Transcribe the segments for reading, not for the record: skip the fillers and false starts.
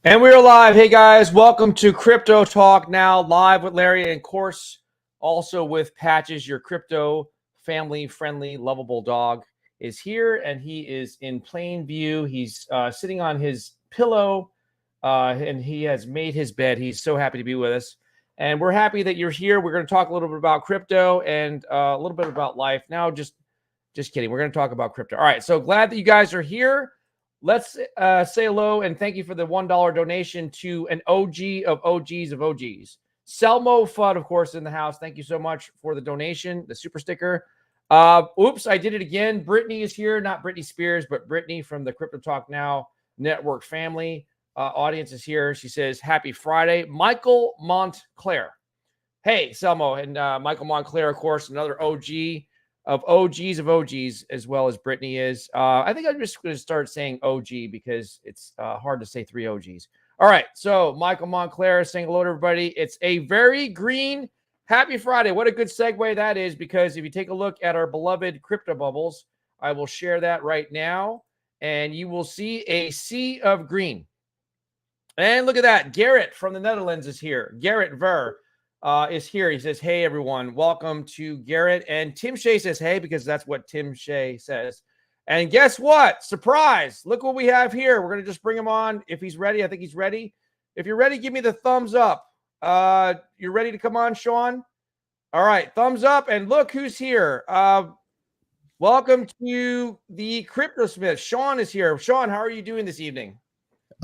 And we're live. Hey guys, welcome to Crypto Talk Now, live with Larry, and of course, also with Patches, your crypto family-friendly, lovable dog is here, and he is in plain view. He's sitting on his pillow, and he has made his bed. He's so happy to be with us, and we're happy that you're here. We're going to talk a little bit about crypto and a little bit about life. Now, just kidding. We're going to talk about crypto. All right, so glad that you guys are here. Let's say hello and thank you for the $1 donation to an OG of OGs of OGs. Selmo Fudd, of course, in the house. Thank you so much for the donation, the super sticker. Oops, I did it again. Brittany is here, not Britney Spears, but Brittany from the Crypto Talk Now Network family. Audience is here. She says, happy Friday. Michael Montclair. Hey, Selmo and Michael Montclair, of course, another OG of OGs, as well as Brittany is. I think I'm just going to start saying OG because it's hard to say three OGs. All right, so Michael Montclair saying hello to everybody. It's a very green happy Friday. What a good segue that is, because if you take a look at our beloved crypto bubbles, I will share that right now, and you will see a sea of green. And look at that. Garrett from the Netherlands is here. Garrett Ver is here. He says, hey, everyone. Welcome to Garrett. And Tim Shea says, hey, because that's what Tim Shea says. And guess what? Surprise. Look what we have here. We're going to just bring him on. If he's ready, I think he's ready. If you're ready, give me the thumbs up. You're ready to come on, Sean? All right. Thumbs up. And look who's here. Welcome to the Crypto Smith. Sean is here. Sean, how are you doing this evening?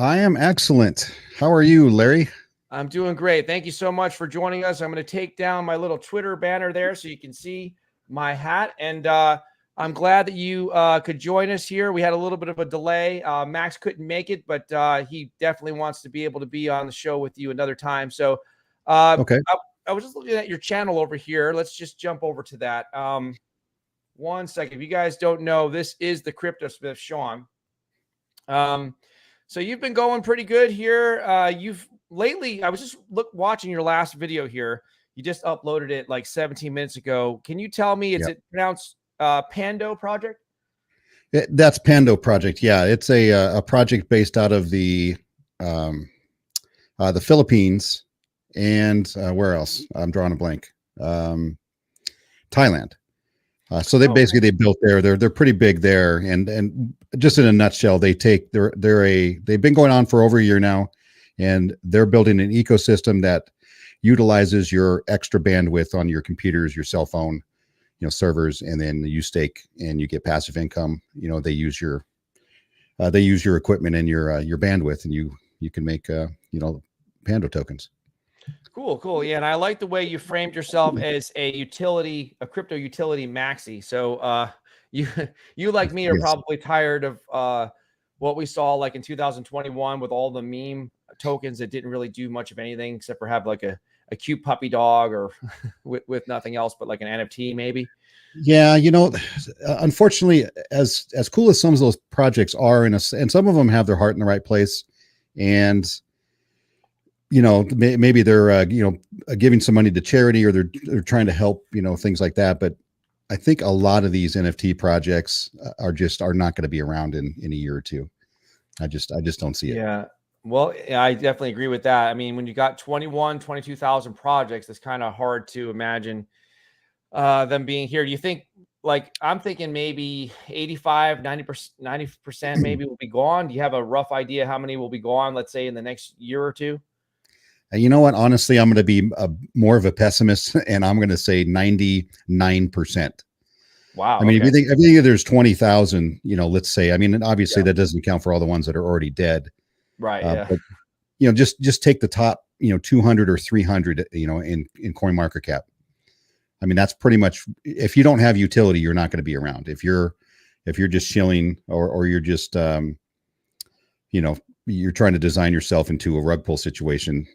I am excellent. How are you, Larry? I'm doing great. Thank you so much for joining us. I'm going to take down my little Twitter banner there so you can see my hat. And I'm glad that you could join us here. We had a little bit of a delay. Max couldn't make it, but he definitely wants to be able to be on the show with you another time. So Okay. I was just looking at your channel over here. Let's just jump over to that. 1 second. If you guys don't know, this is the Crypto Smith, Sean. So you've been going pretty good here. You've lately, I was just watching your last video here. You just uploaded it like 17 minutes ago. Can you tell me, is it pronounced Pando Project? That's Pando Project. Yeah, it's a project based out of the Philippines and where else? I'm drawing a blank. Thailand. So they basically built there. They're pretty big there, and just in a nutshell, they've been going on for over a year now, and they're building an ecosystem that utilizes your extra bandwidth on your computers, your cell phone, servers, and then you stake and you get passive income. They use your equipment and your bandwidth, and you can make Pando tokens. Cool. Yeah, and I like the way you framed yourself as a crypto utility maxi. So you like me are probably tired of what we saw like in 2021 with all the meme tokens that didn't really do much of anything except for have like a cute puppy dog or with nothing else but like an NFT maybe. Yeah, unfortunately, as cool as some of those projects are, and some of them have their heart in the right place, and maybe they're giving some money to charity, or they're trying to help, things like that. But I think a lot of these NFT projects are not going to be around in a year or two. I just don't see it. Yeah. Well, I definitely agree with that. I mean, when you got 22,000 projects, it's kind of hard to imagine them being here. Do you think, like, I'm thinking maybe 85, 90% maybe will be gone. Do you have a rough idea how many will be gone, let's say in the next year or two? You know what? Honestly, I'm going to be more of a pessimist, and I'm going to say 99%. Wow. I mean, if you think there's 20,000, let's say, I mean, obviously that doesn't count for all the ones that are already dead. Right. Yeah. But, just take the top, 200 or 300, in CoinMarketCap. I mean, that's pretty much, if you don't have utility, you're not going to be around. If you're just chilling, or you're just, you're trying to design yourself into a rug pull situation,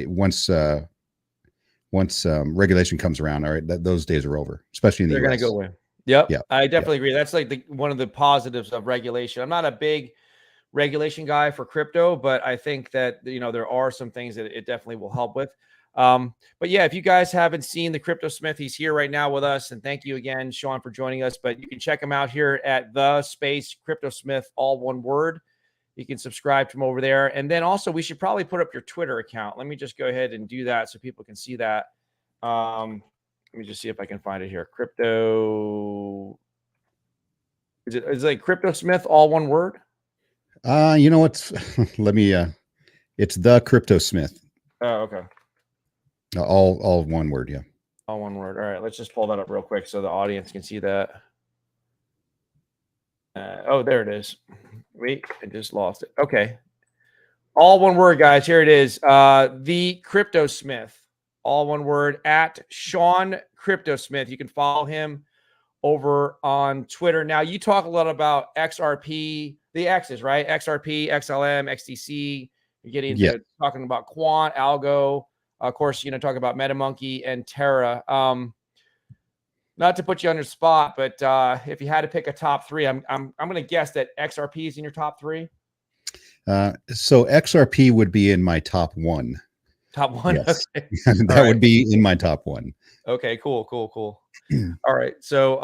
once regulation comes around, all right, those days are over, especially in the US. They're going to go away. Yep. Yeah. I definitely agree. That's like one of the positives of regulation. I'm not a big regulation guy for crypto, but I think that, there are some things that it definitely will help with. But yeah, if you guys haven't seen the Crypto Smith, he's here right now with us. And thank you again, Sean, for joining us. But you can check him out here at the space Crypto Smith, all one word. You can subscribe from over there. And then also we should probably put up your Twitter account. Let me just go ahead and do that so people can see that. Let me just see if I can find it here. Crypto. Is it like Crypto Smith, all one word? You know what? Let me, it's the Crypto Smith. Oh, okay. All one word. Yeah. All one word. All right. Let's just pull that up real quick so the audience can see that. Oh, there it is. Wait, I just lost it. Okay. All one word, guys. Here it is. The Crypto Smith. All one word at Sean Crypto Smith. You can follow him over on Twitter. Now, you talk a lot about XRP, the X's, right? XRP, XLM, XTC. You're getting into talking about Quant, Algo. Of course, talking about MetaMonkey and Terra. Not to put you on your spot, but if you had to pick a top three, I'm going to guess that XRP is in your top three. So XRP would be in my top one. Top one. Yes. Okay. That would be in my top one. Okay, cool. All right. So,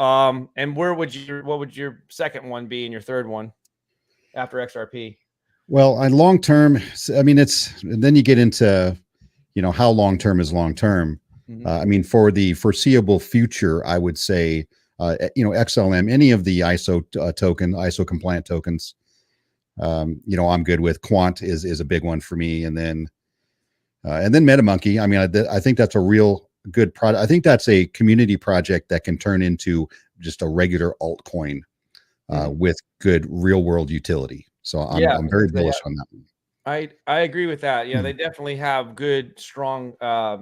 and what would your second one be and your third one after XRP? Well, on long term, I mean, then you get into, how long term is long term. I mean, for the foreseeable future, I would say, XLM, any of the ISO compliant tokens, I'm good with. Quant is a big one for me. And then MetaMonkey. I mean, I think that's a real good product. I think that's a community project that can turn into just a regular altcoin with good real world utility. So I'm very bullish on that one. I agree with that. Yeah, they definitely have good, strong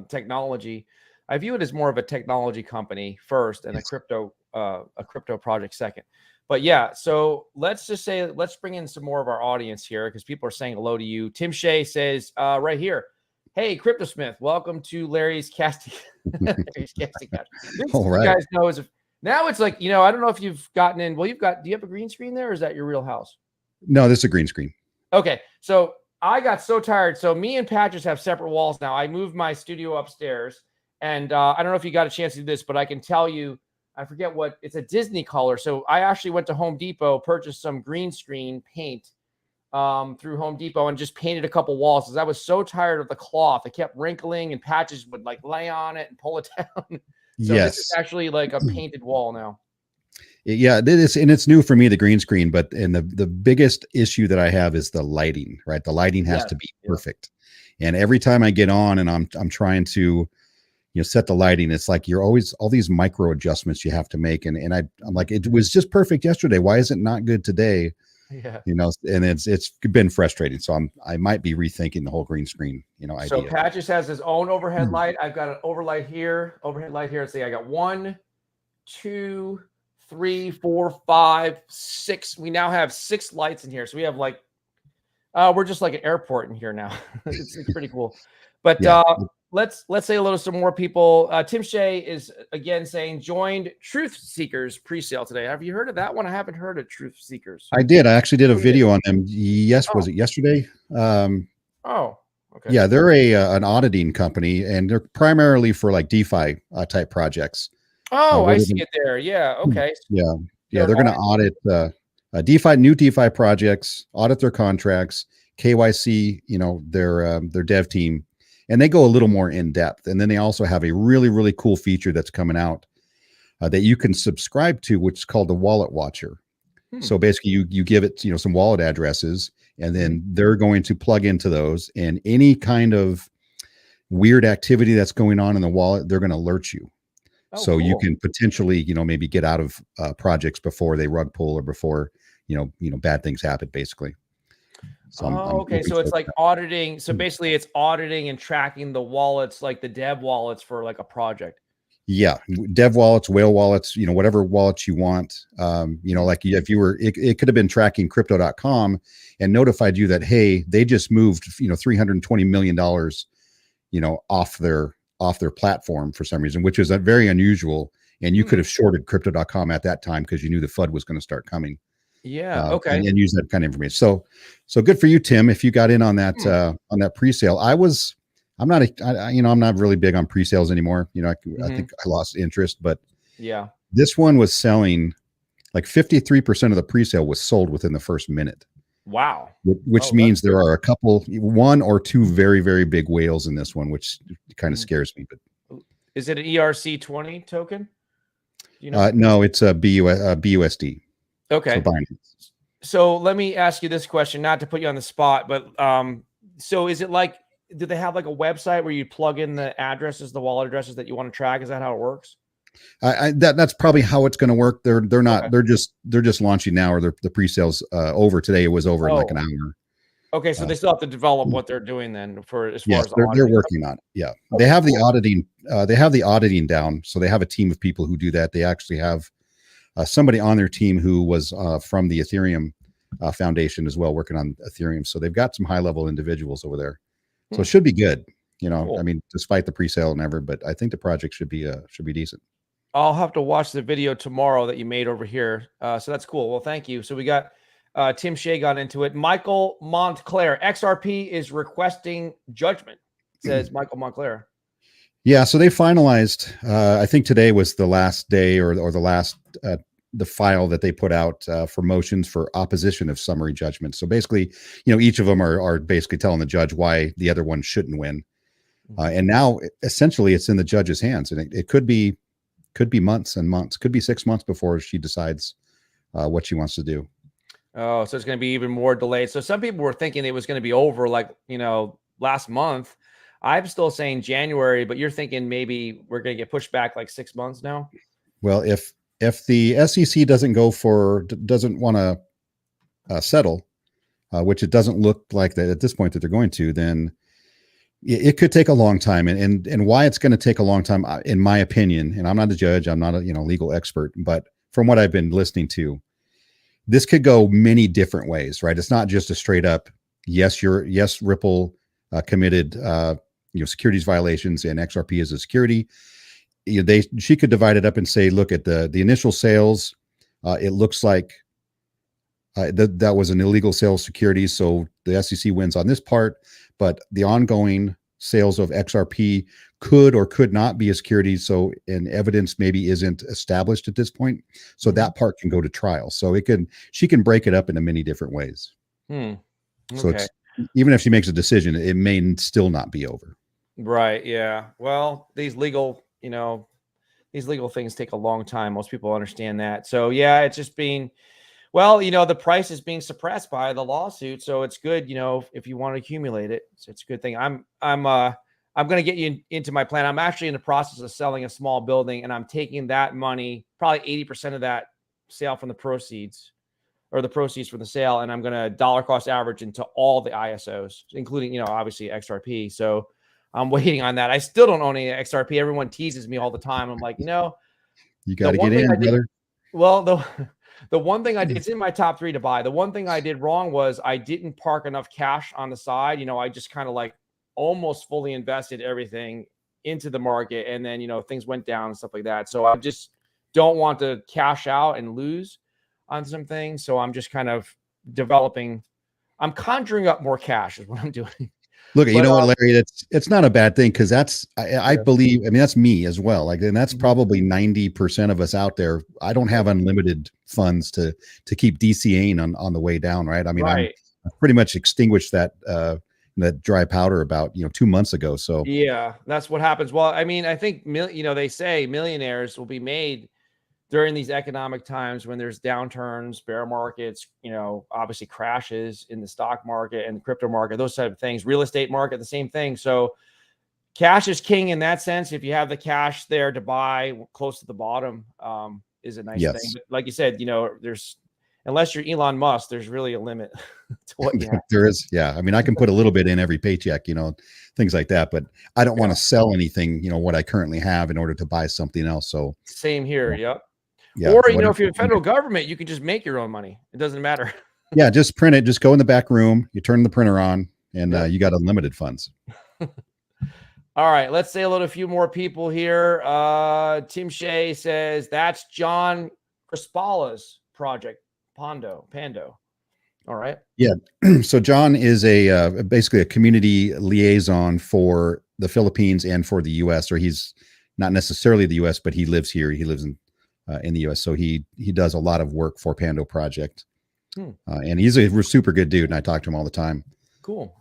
technology. I view it as more of a technology company first and a crypto project second. But yeah, so let's bring in some more of our audience here because people are saying hello to you. Tim Shea says right here, hey, Crypto Smith, welcome to Larry's casting. Larry's casting couch. All right. You guys know now it's like, I don't know if you've gotten in. Well, do you have a green screen there or is that your real house? No, this is a green screen. Okay. So I got so tired. So me and Patches have separate walls now. I moved my studio upstairs and I don't know if you got a chance to do this, but I can tell you, I forget it's a Disney color. So I actually went to Home Depot, purchased some green screen paint through Home Depot and just painted a couple walls because I was so tired of the cloth. It kept wrinkling and Patches would like lay on it and pull it down. So this is actually like a painted wall now. Yeah, it's new for me, the green screen, but the biggest issue that I have is the lighting, right? The lighting has to be perfect. And every time I get on and I'm trying to, set the lighting, it's like you're always all these micro adjustments you have to make. And I'm like, it was just perfect yesterday. Why is it not good today? Yeah. And it's been frustrating. So I might be rethinking the whole green screen, idea. So Patches has his own overhead light. I've got an overhead light here. Let's see, I got 1, 2, 3, 4, 5, 6. We now have 6 lights in here. So we have like, we're just like an airport in here now. it's pretty cool. But let's say hello to some more people. Tim Shea is again saying joined Truth Seekers pre-sale today. Have you heard of that one? I haven't heard of Truth Seekers. I did. I actually did a video on them. Yes. Was it yesterday? Okay. Yeah, they're an auditing company and they're primarily for like DeFi type projects. Oh, I see it there. Yeah. Okay. Yeah. They're going to audit new DeFi projects, audit their contracts, KYC, their dev team, and they go a little more in depth. And then they also have a really, really cool feature that's coming out that you can subscribe to, which is called the Wallet Watcher. So basically you give it, some wallet addresses, and then they're going to plug into those, and any kind of weird activity that's going on in the wallet, they're going to alert you. So cool. You can potentially, maybe get out of projects before they rug pull or before, bad things happen, basically. So okay. So it's like auditing. So basically it's auditing and tracking the wallets, like the dev wallets for like a project. Yeah. Dev wallets, whale wallets, whatever wallets you want. Like if you were, it could have been tracking crypto.com and notified you that, hey, they just moved, $320 million, off their platform for some reason, which is very unusual. And you could have shorted crypto.com at that time because you knew the FUD was going to start coming. Yeah. Okay. And use that kind of information. So good for you, Tim. If you got in on that pre-sale, I'm not really big on pre-sales anymore. I think I lost interest, but yeah, this one was selling like 53% of the pre-sale was sold within the first minute. Wow. which Oh, means that's there good. are a couple, one or two very, very big whales in this one, which kind of Mm. scares me. But Is it an ERC20 token? Do you know? no, it's a BUSD. So Okay. Binance. So let me ask you this question, not to put you on the spot, but so is it like, do they have like a website where you plug in the addresses, the wallet addresses that you want to track? Is that how it works? That's probably how it's going to work. They're Okay. not they're just launching now, or the pre-sales over today. It was over in like an Oh, hour. okay. So Uh, they still have to develop what they're doing then for as far yes, as the they're auditing. working on it. Yeah, they Okay, have the cool. auditing. They have the auditing down. So they have a team of people who do that. They actually have somebody on their team who was from the Ethereum Foundation as well, working on Ethereum. So they've got some high-level individuals over there. So it Hmm, should be good. You know, I cool. mean, despite the pre-sale and ever, but I think the project should be decent. I'll have to watch the video tomorrow that you made over here. So that's cool. Well, thank you. So we got Tim Shea got into it. Michael Montclair, XRP is requesting judgment, says Michael Montclair. Yeah, so they finalized. I think today was the last day, or the last the file that they put out for motions for opposition of summary judgment. So basically, each of them are basically telling the judge why the other one shouldn't win. And now, essentially, it's in the judge's hands, and it could be months and months, could be 6 months before she decides what she wants to do. Oh, so it's going to be even more delayed. So some people were thinking it was going to be over like, last month. I'm still saying January, but you're thinking maybe we're going to get pushed back like 6 months now. Well, if the SEC doesn't want to settle, which it doesn't look like that at this point that they're going to, then it could take a long time. And why it's going to take a long time, in my opinion, and I'm not a judge, I'm not a legal expert, but from what I've been listening to, this could go many different ways, right? It's not just a straight up yes, Ripple committed securities violations and XRP is a security. She could divide it up and say, look at the initial sales. It looks like that was an illegal sale of securities, so the SEC wins on this part. But the ongoing sales of XRP could or could not be a security, so and evidence maybe isn't established at this point. So that part can go to trial. So she can break it up into many different ways. Okay. So it's, even if she makes a decision, it may still not be over. Right. Yeah. Well, these legal things take a long time. Most people understand that. So yeah, it's just being, well, the price is being suppressed by the lawsuit. So it's good, if you want to accumulate it. So it's a good thing. I'm going to get you into my plan. I'm actually in the process of selling a small building, and I'm taking that money, probably 80% of that sale from the proceeds, or the proceeds from the sale, and I'm going to dollar cost average into all the ISOs, including, obviously XRP. So I'm waiting on that. I still don't own any XRP. Everyone teases me all the time. I'm like, You the got to one get thing in, I did, brother. well, the one thing it's in my top 3 to buy. The one thing I did wrong was I didn't park enough cash on the side. I just kind of like almost fully invested everything into the market, and then, things went down and stuff like that. So I just don't want to cash out and lose on some things. So I'm just kind of I'm conjuring up more cash is what I'm doing. Look, you But know what, Larry? It's not a bad thing, because I yeah. believe. I mean, that's me as well. Like, and that's Mhm. probably 90% of us out there. I don't have unlimited funds to keep DCAing on the way down, right? I mean, I Right. pretty much extinguished that dry powder about 2 months ago. So Yeah, that's what happens. Well, I mean, I think they say millionaires will be made during these economic times when there's downturns, bear markets, obviously crashes in the stock market and the crypto market, those type of things, real estate market, the same thing. So cash is king in that sense. If you have the cash there to buy close to the bottom, is a nice thing. yes, But like you said, there's, unless you're Elon Musk, there's really a limit to what you have. there is. Yeah, I mean, I can put a little bit in every paycheck, things like that. But I don't want Yeah. to sell anything, what I currently have in order to buy something else. So Same here. Yep. yeah, Or, whatever. if you're federal government, you can just make your own money. It doesn't matter. Yeah, just print it. Just go in the back room. You turn the printer on, and Yep. you got unlimited funds. All right, let's say hello to a few more people here. Tim Shea says that's John Crispala's project, Pando. All right. Yeah. So John is basically a community liaison for the Philippines and for the U.S. Or he's not necessarily the U.S., but he lives here. He lives in the U.S. So he does a lot of work for Pando Project. And he's a super good dude, and I talk to him all the time. Cool.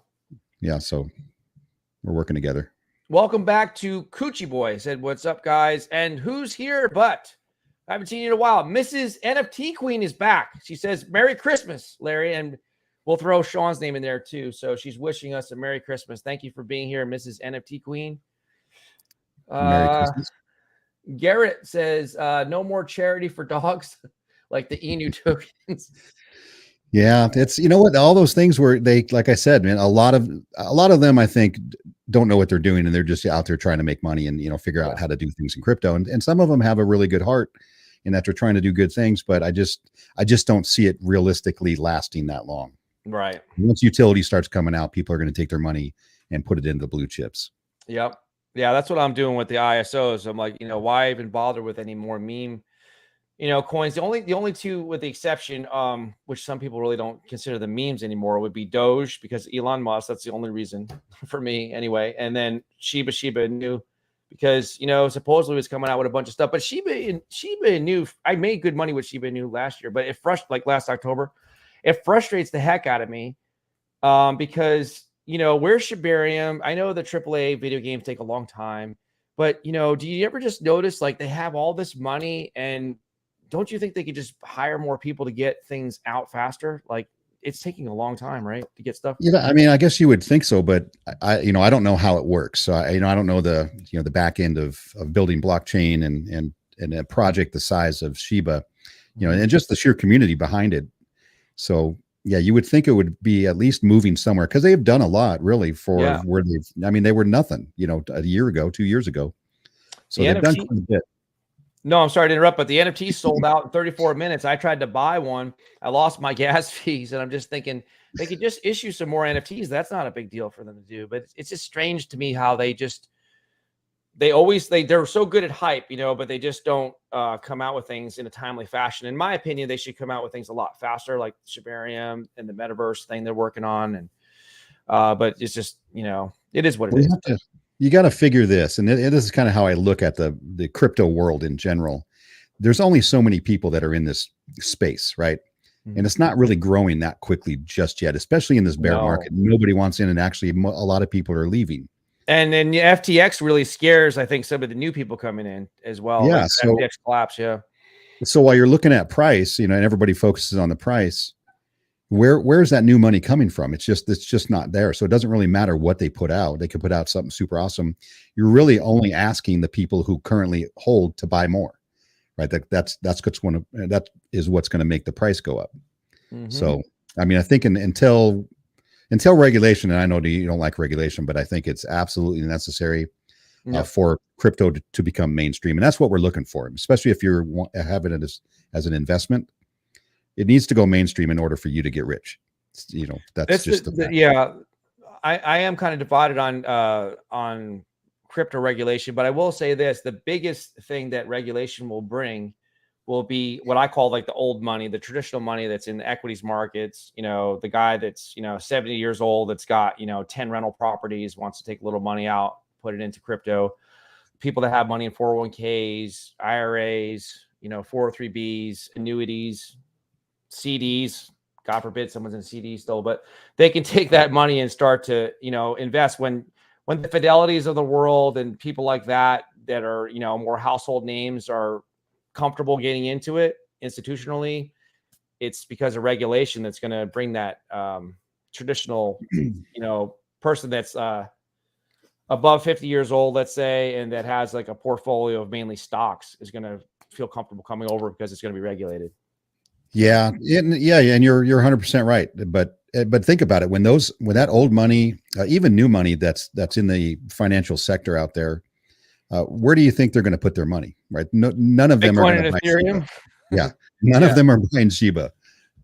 Yeah, so we're working together. Welcome back to Coochie Boy. Said, what's up, guys? And who's here? But I haven't seen you in a while. Mrs. NFT Queen is back. She says, Merry Christmas, Larry. And we'll throw Sean's name in there too. So she's wishing us a Merry Christmas. Thank you for being here, Mrs. NFT Queen. Merry Christmas. Garrett says, no more charity for dogs like the Enu tokens. Yeah, it's, you know what, all those things where they, like I said, man, a lot of them, I think, don't know what they're doing, and they're just out there trying to make money and, figure out how to do things in crypto. And some of them have a really good heart in that they're trying to do good things, but I just don't see it realistically lasting that long. Right. Once utility starts coming out, people are going to take their money and put it into blue chips. Yep. Yeah, that's what I'm doing with the ISOs. I'm like, why even bother with any more meme, coins? The only two, with the exception, which some people really don't consider the memes anymore, would be Doge, because Elon Musk. That's the only reason for me anyway. And then Shiba Inu, because supposedly was coming out with a bunch of stuff. But Shiba Inu, I made good money with Shiba Inu last year, but like last October, it frustrates the heck out of me, because where's Shibarium? I know the AAA video games take a long time, but do you ever just notice, like, they have all this money, and don't you think they could just hire more people to get things out faster? Like, it's taking a long time, right, to get stuff? Yeah, I mean, I guess you would think so, but I don't know how it works. So I don't know the back end of building blockchain and a project the size of Shiba, and just the sheer community behind it. So yeah, you would think it would be at least moving somewhere, because they've done a lot, really, for where they were nothing, a year ago, 2 years ago. So they've done quite a bit. No, I'm sorry to interrupt, but the NFT sold out in 34 minutes. I tried to buy one. I lost my gas fees, and I'm just thinking they could just issue some more NFTs. That's not a big deal for them to do, but it's just strange to me how they're so good at hype, but they just don't come out with things in a timely fashion. In my opinion, they should come out with things a lot faster, like Shibarium and the metaverse thing they're working on. And but it's just, it is what it is. You got to figure this, and this is kind of how I look at the crypto world in general. There's only so many people that are in this space, right? Mm-hmm. And it's not really growing that quickly just yet, especially in this bear market. Nobody wants in, and actually a lot of people are leaving. And then FTX really scares, I think, some of the new people coming in as well. Yeah, like so FTX collapse. Yeah. So while you're looking at price, and everybody focuses on the price, where's that new money coming from? It's just not there. So it doesn't really matter what they put out. They could put out something super awesome. You're really only asking the people who currently hold to buy more, right? That is what's going to make the price go up. Mm-hmm. So I mean, I think until regulation, and I know you don't like regulation, but I think it's absolutely necessary for crypto to become mainstream. And that's what we're looking for, especially if you're having it as an investment. It needs to go mainstream in order for you to get rich. That's just I am kind of divided on crypto regulation, but I will say this: the biggest thing that regulation will bring will be what I call like the old money, the traditional money that's in the equities markets. The guy that's 70 years old, that's got 10 rental properties, wants to take a little money out, put it into crypto. People that have money in 401ks, IRAs, 403bs, annuities, CDs. God forbid someone's in CD still, but they can take that money and start to invest when the Fidelities of the world and people like that are more household names are comfortable getting into it institutionally. It's because of regulation that's going to bring that traditional person that's above 50 years old, let's say, and that has like a portfolio of mainly stocks, is going to feel comfortable coming over because it's going to be regulated. Yeah. And you're 100% right. But think about it. When that old money, even new money that's in the financial sector out there, where do you think they're going to put their money? Right? None of them are going to buy Shiba. Yeah. None of them are buying Shiba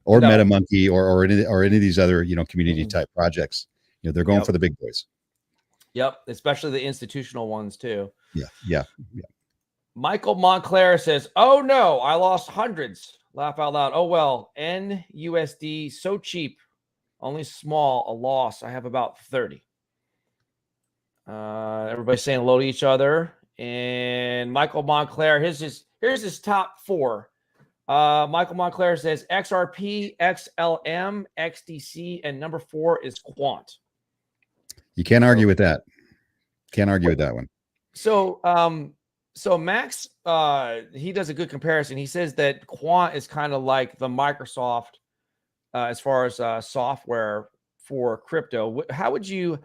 or MetaMonkey or any of these other, community type projects. They're going for the big boys. Yep. Especially the institutional ones too. Yeah. Michael Montclair says, "Oh no, I lost hundreds. Laugh out loud. Oh well, NUSD so cheap, only small a loss. I have about 30." Everybody's saying hello to each other. And Michael Montclair, here's his top 4. Michael Montclair says XRP, XLM, XDC, and number 4 is Quant. You can't argue with that. Can't argue with that one. So, so Max, he does a good comparison. He says that Quant is kind of like the Microsoft as far as software for crypto. How would you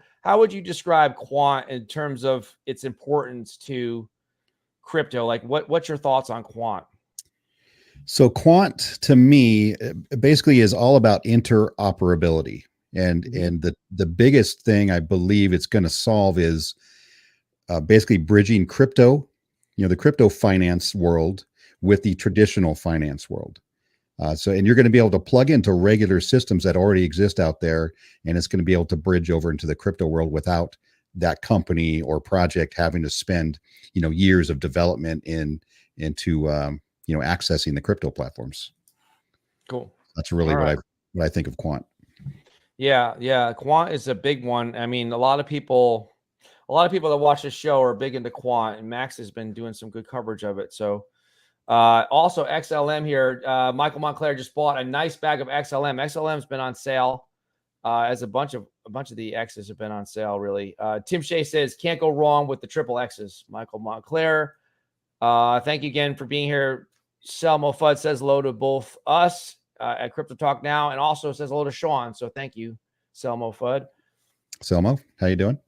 describe Quant in terms of its importance to crypto? Like, what's your thoughts on Quant? So Quant to me basically is all about interoperability. And the biggest thing I believe it's going to solve is basically bridging crypto, the crypto finance world with the traditional finance world. And you're going to be able to plug into regular systems that already exist out there, and it's going to be able to bridge over into the crypto world without that company or project having to spend, years of development into accessing the crypto platforms. Cool. That's really what I think of Quant. Yeah. Quant is a big one. I mean, a lot of people that watch this show are big into Quant, and Max has been doing some good coverage of it. So, also XLM here. Michael Montclair just bought a nice bag of XLM. XLM's been on sale, as a bunch of the X's have been on sale. Really, Tim Shea says can't go wrong with the triple X's. Michael Montclair, thank you again for being here. Selmo Fudd says hello to both us at Crypto Talk Now, and also says hello to Sean. So thank you, Selmo Fudd. Selmo, how you doing?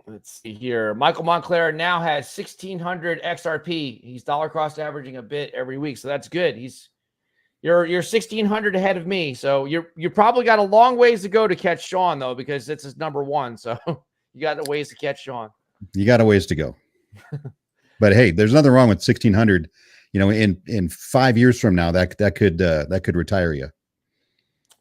Let's see here. Michael Montclair now has 1,600 XRP. He's dollar cost averaging a bit every week, so that's good. You're 1,600 ahead of me, so you probably got a long ways to go to catch Sean though, because it's his number one. So you got a ways to catch Sean. You got a ways to go. But hey, there's nothing wrong with 1,600. In 5 years from now, that could retire you.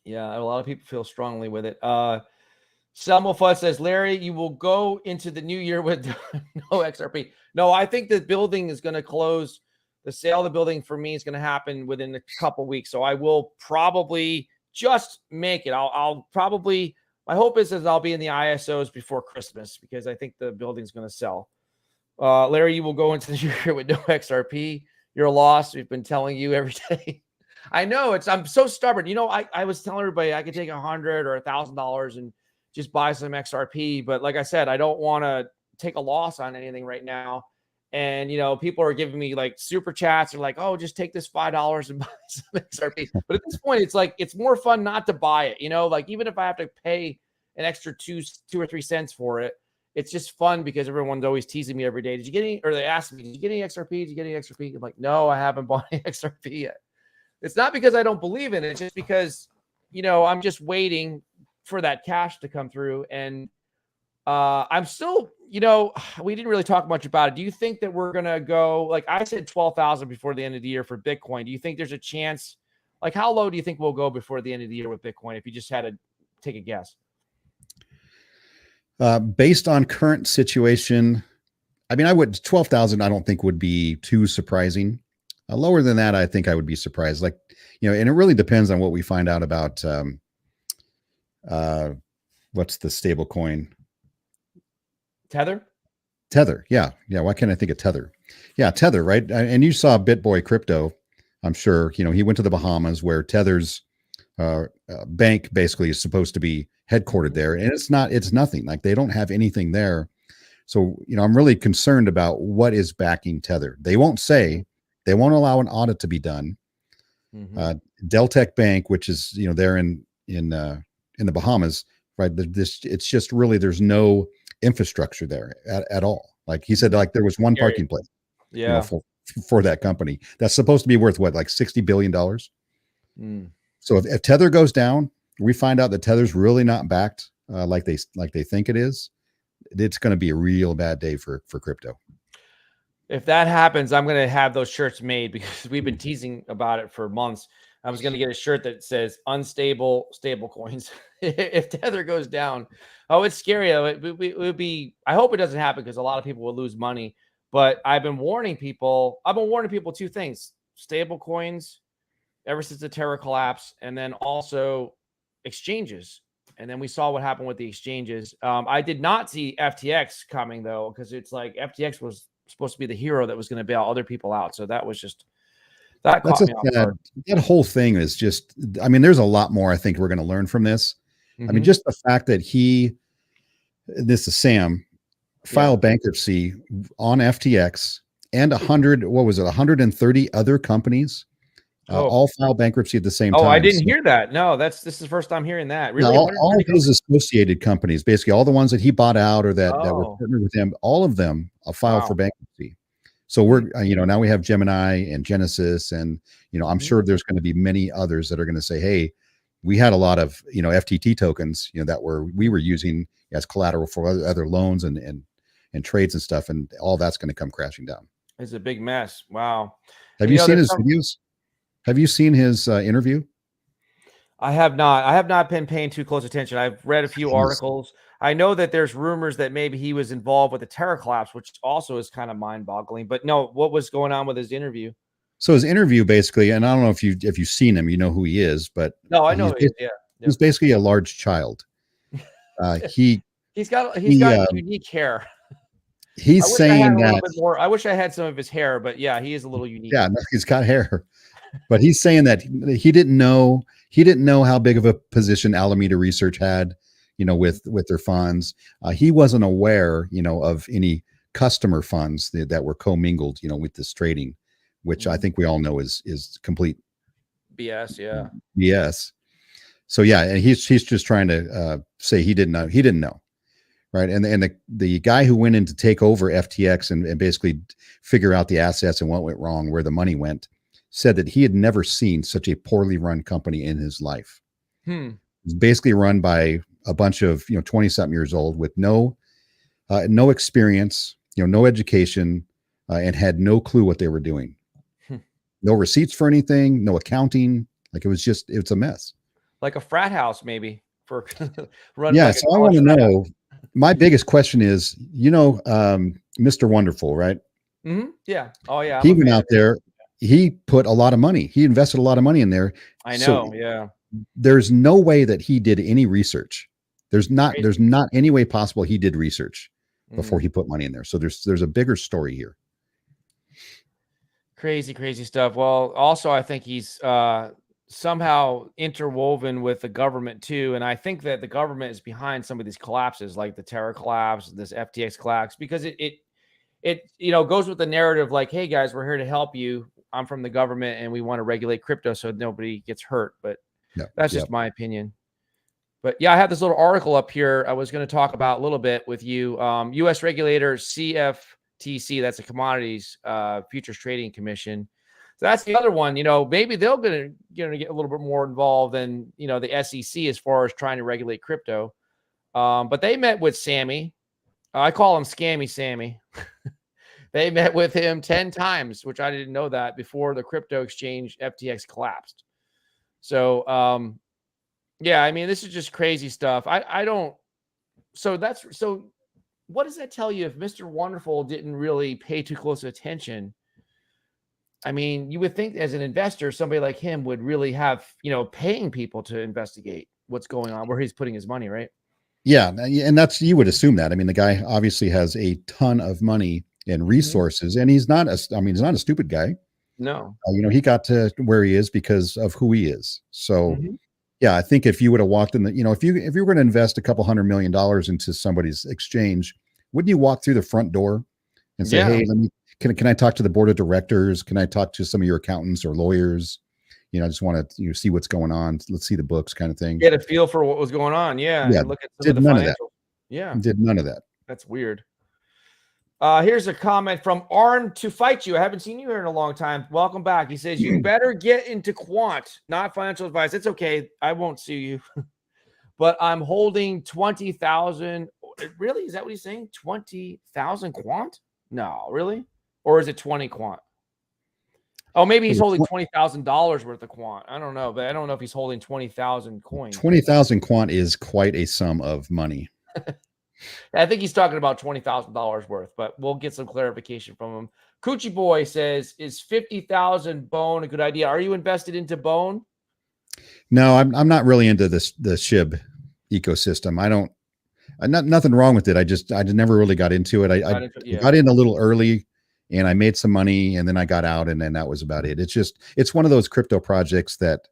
Yeah, a lot of people feel strongly with it. Selmo Fudd says, Larry, you will go into the new year with no XRP. No, I think the building is going to close. The sale of the building for me is going to happen within a couple weeks. So I will probably just make it. I'll probably, my hope is that I'll be in the ISOs before Christmas, because I think the building's going to sell. Larry, you will go into the year with no XRP. You're lost. We've been telling you every day. I know I'm so stubborn. I was telling everybody I could take $100 or $1,000 and just buy some XRP. But like I said, I don't want to take a loss on anything right now. And, people are giving me like super chats or like, oh, just take this $5 and buy some XRP. But at this point, it's like, it's more fun not to buy it. Like even if I have to pay an extra 2 or 3 cents for it, it's just fun because everyone's always teasing me every day. Did you get any, or they ask me, did you get any XRP? Did you get any XRP? I'm like, no, I haven't bought any XRP yet. It's not because I don't believe in it. It's just because, I'm just waiting for that cash to come through. And I'm still, we didn't really talk much about it. Do you think that we're going to go, like I said, 12,000 before the end of the year for Bitcoin? Do you think there's a chance, like how low do you think we'll go before the end of the year with Bitcoin? If you just had to take a guess. Based on current situation, I mean, 12,000, I don't think would be too surprising. Lower than that, I think I would be surprised. Like, and it really depends on what we find out about, what's the stable coin? Tether. Yeah. Why can't I think of Tether? Yeah. Tether. Right. And you saw BitBoy Crypto. I'm sure, he went to the Bahamas where Tether's bank basically is supposed to be headquartered there. And it's nothing. Like they don't have anything there. So, I'm really concerned about what is backing Tether. They won't say, they won't allow an audit to be done. Deltec Bank, which is, there in the Bahamas, right? It's just really, there's no infrastructure there at all. Like he said, like there was one parking place, for that company that's supposed to be worth what, like $60 billion. So if Tether goes down, we find out that Tether's really not backed like they think it is. It's going to be a real bad day for crypto. If that happens, I'm going to have those shirts made because we've been teasing about it for months. I was going to get a shirt that says unstable stable coins. If Tether goes down, it's scary. It would be, I hope it doesn't happen because a lot of people will lose money, but I've been warning people 2 things: stable coins ever since the Terra collapse, and then also exchanges. And then we saw what happened with the exchanges. I did not see FTX coming though, because it's like FTX was supposed to be the hero that was going to bail other people out. So that was just That That's caught a me off sad, guard. that whole thing is just, I mean, there's a lot more I think we're going to learn from this. I mean, Mhm. just the fact that this is Sam, Yeah. filed bankruptcy on FTX and 130 other companies, Oh. all filed bankruptcy at the same Oh, I time. didn't So hear that. No, this is the first time hearing that. yeah, Really? all 130 of his companies? associated companies, basically all the ones that he bought out or that were Oh, partnered with him, all of them filed for wow. bankruptcy. So Hmm. we're, now we have Gemini and Genesis, and I'm Mhm. sure there's going to be many others that are going to say, "Hey, we had a lot of FTT tokens, that we were using as collateral for other loans and trades and stuff, and all that's going to come crashing down." It's a big mess. Wow. Have And, you seen there's his some videos? Have you seen his interview? I have not. I have not been paying too close attention. I've read a few He's articles. I know that there's rumors that maybe he was involved with the Terra collapse, which also is kind of mind-boggling. But no, what was going on with his interview? So his interview basically, and I don't know if you've seen him, you know who he is, but No, I know he's who he is. Yeah. he's Yep. basically a large child. Uh, he He's he got unique hair. I he's wish I had saying a little that, bit more. I wish I had some of his hair, but yeah, he is a little unique. yeah, no, he's got hair, but he's saying that he didn't know how big of a position Alameda Research had, with their funds. He wasn't aware, of any customer funds that were commingled, with this trading, which I Mhm. think we all know is complete BS. Yeah. BS. So yeah, and he's just trying to say he didn't know. He didn't know, right? And the guy who went in to take over FTX and basically figure out the assets and what went wrong, where the money went, said that he had never seen such a poorly run company in his life. Hmm. It's basically run by a bunch of 20-something years old with no experience, no education, and had no clue what they were doing. Hmm. No receipts for anything, no accounting. Like it's a mess. Like a frat house, maybe for run Yeah, like a so I want college to frat house. know. My biggest question is, Mr. Wonderful, right? Mhm. Yeah. Oh, yeah, I'm He a went fan of out his. there. He put a lot of money. He invested a lot of money in there. I So know, yeah. there's no way that he did any research. There's not. There's Crazy. not any way possible he did research before Mm. he put money in there. So there's a bigger story here. Crazy, crazy stuff. Well, also, I think he's, somehow interwoven with the government too, and I think that the government is behind some of these collapses, like the Terra collapse, this FTX collapse, because it goes with the narrative like, "Hey, guys, we're here to help you. I'm from the government, and we wanna regulate crypto so nobody gets hurt," but Yeah. that's Yeah. just my opinion. But yeah, I have this little article up here I was going to talk about a little bit with you. U.S. regulator CFTC, that's a Commodities Futures Trading Commission. So that's the other one. Maybe they're going to get a little bit more involved than the SEC as far as trying to regulate crypto. But they met with Sammy. I call him Scammy Sammy. They met with him 10 times, which I didn't know that before the crypto exchange FTX collapsed. So yeah, I mean, this is just crazy stuff. I don't. So what does that tell you if Mr. Wonderful didn't really pay too close attention? I mean, you would think as an investor, somebody like him would really have, paying people to investigate what's going on, where he's putting his money, right? Yeah, and that's, you would assume that. I mean, the guy obviously has a ton of money and Mhm. resources, and he's not a. I mean, he's not a stupid guy. No. He got to where he is because of who he is. So Mhm. yeah, I think if you would have walked in if you were going to invest a couple $100 million into somebody's exchange, wouldn't you walk through the front door and say, Yeah. "Hey, can I talk to the board of directors? Can I talk to some of your accountants or lawyers? I just want to see what's going on. Let's see the books," kind of thing. Get a feel for what was going on. Yeah, Yeah, and look at some of did the none of that. financial. Yeah, Did none of that. that's weird. Here's a comment from Arn to Fight You. I haven't seen you here in a long time. Welcome back. He says, "You better get into quant, not financial advice." It's okay. I won't sue you. But I'm holding 20,000. Really? Is that what he's saying? 20,000 quant? No, really? Or is it 20 quant? Oh, maybe he's holding $20,000 worth of quant. I don't know, but I don't know if he's holding 20,000 coin. 20,000 quant is quite a sum of money. I think he's talking about $20,000 worth, but we'll get some clarification from him. Coochie Boy says, "Is 50,000 Bone a good idea? Are you invested into Bone?" No, I'm not really into the SHIB ecosystem. I don't. Nothing wrong with it. I just never really got into it. I Yeah. got in a little early, and I made some money, and then I got out, and then that was about it. It's one of those crypto projects that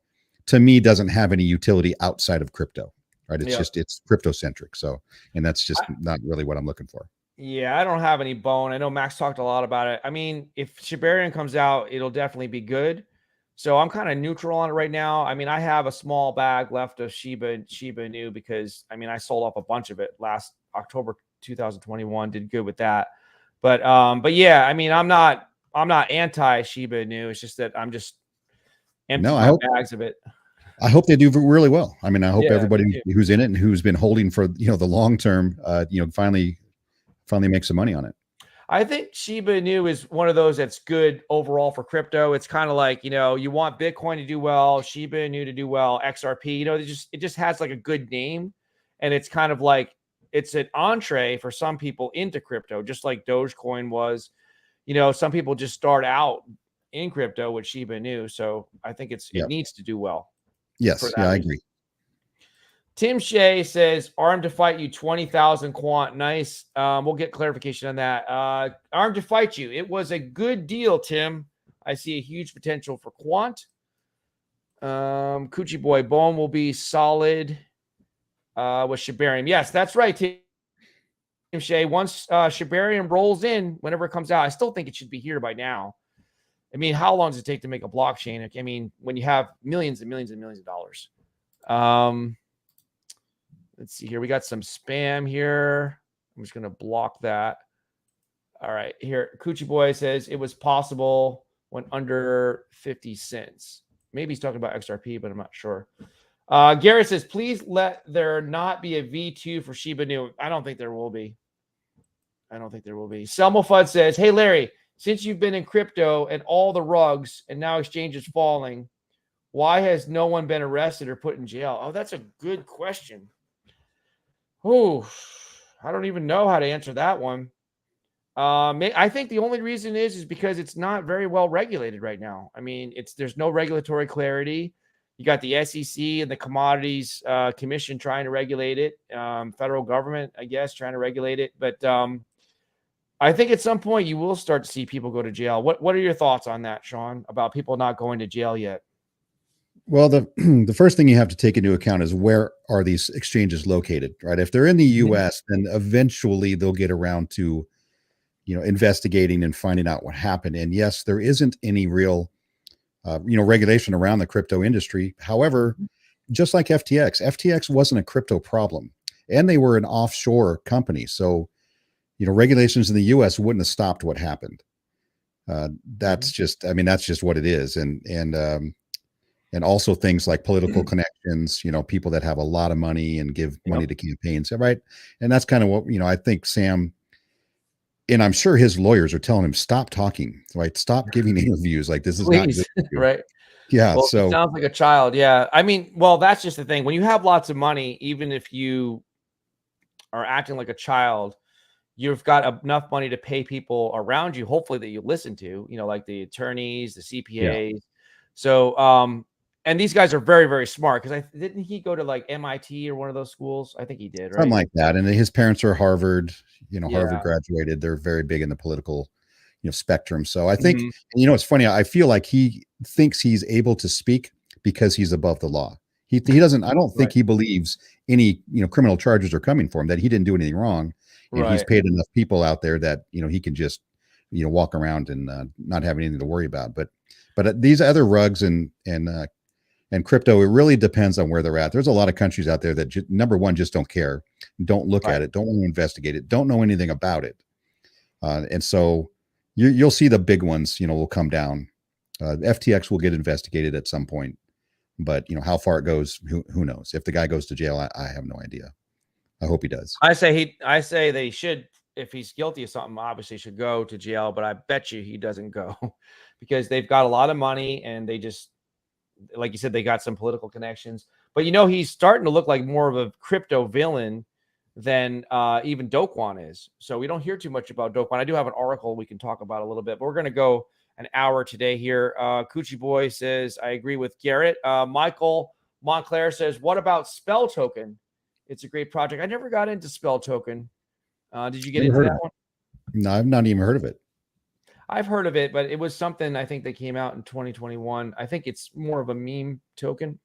to me doesn't have any utility outside of crypto, right? It's crypto centric. So, and that's just not really what I'm looking for. Yeah, I don't have any bone. I know Max talked a lot about it. I mean, if Shibarian comes out, it'll definitely be good. So I'm kind of neutral on it right now. I mean, I have a small bag left of Shiba Inu because I mean I sold off a bunch of it last October 2021. Did good with that. But yeah, I mean I'm not anti Shiba Inu. It's just that I'm just empty my bags of it. I hope they do really well. I mean, I hope Yeah, everybody who's in it and who's been holding for the long term, finally make some money on it. I think Shiba Inu is one of those that's good overall for crypto. It's kind of like, you want Bitcoin to do well, Shiba Inu to do well, XRP, it just has like a good name. And it's kind of like, it's an entree for some people into crypto, just like Dogecoin was. Some people just start out in crypto with Shiba Inu. So I think it needs to do well. Yes. Yeah, I agree. Tim Shea says, armed to fight you, 20,000 quant. Nice. We'll get clarification on that. Armed to fight you. It was a good deal, Tim. I see a huge potential for quant. Coochie Boy Bone will be solid with Shibarium. Yes, that's right, Tim Shea. Once Shibarium rolls in, whenever it comes out, I still think it should be here by now. I mean, how long does it take to make a blockchain? I mean, when you have millions and millions and millions of dollars. Let's see here. We got some spam here. I'm just going to block that. All right. Here, Coochie Boy says it was possible when under 50 cents. Maybe he's talking about XRP, but I'm not sure. Garrett says, please let there not be a V2 for Shiba Inu. I don't think there will be. Selma Fudd says, hey, Larry, since you've been in crypto and all the rugs and now exchange is falling, why has no one been arrested or put in jail? Oh, that's a good question. Oh, I don't even know how to answer that one. I think the only reason is because it's not very well regulated right now. I mean, there's no regulatory clarity. You got the SEC and the Commodities Commission trying to regulate it. Federal government, I guess, trying to regulate it. But I think at some point you will start to see people go to jail. What are your thoughts on that, Sean, about people not going to jail yet? Well, the first thing you have to take into account is where are these exchanges located, right? If they're in the U.S., then eventually they'll get around to, investigating and finding out what happened. And yes, there isn't any real, regulation around the crypto industry. However, just like FTX wasn't a crypto problem, and they were an offshore company. So, regulations in the U.S. wouldn't have stopped what happened. That's just what it is. And also things like political connections, people that have a lot of money and give money to campaigns, right? And that's kind of what, I think Sam, and I'm sure his lawyers are telling him, stop talking, right? Stop giving interviews. Like, this is not good. Right. Yeah. Well, so it sounds like a child. Yeah. I mean, well, that's just the thing. When you have lots of money, even if you are acting like a child, you've got enough money to pay people around you, hopefully that you listen to, like the attorneys, the CPAs. Yeah. So, and these guys are very, very smart because didn't he go to like MIT or one of those schools? I think he did, right? Something like that. And his parents are Harvard, Harvard graduated. They're very big in the political, spectrum. So I think, it's funny. I feel like he thinks he's able to speak because he's above the law. He doesn't, I don't think he believes any, criminal charges are coming for him, that he didn't do anything wrong. And he's paid enough people out there that, he can just, walk around and not have anything to worry about. But these other rugs and crypto, it really depends on where they're at. There's a lot of countries out there that number one, just don't care, don't look at it, don't want to investigate it, don't know anything about it. And so you'll see the big ones, will come down. FTX will get investigated at some point, but how far it goes, who knows? If the guy goes to jail, I have no idea. I hope he does. I say they should, if he's guilty of something, obviously should go to jail, but I bet you he doesn't go because they've got a lot of money and they just, like you said, they got some political connections, but he's starting to look like more of a crypto villain than even Do Kwon is. So we don't hear too much about Do Kwon. I do have an article we can talk about a little bit, but we're going to go an hour today here. Coochie Boy says, I agree with Garrett. Michael Montclair says, what about Spell Token? It's a great project. I never got into Spell Token. Did you get into that one? No, I've not even heard of it. I've heard of it, but it was something I think that came out in 2021. I think it's more of a meme token,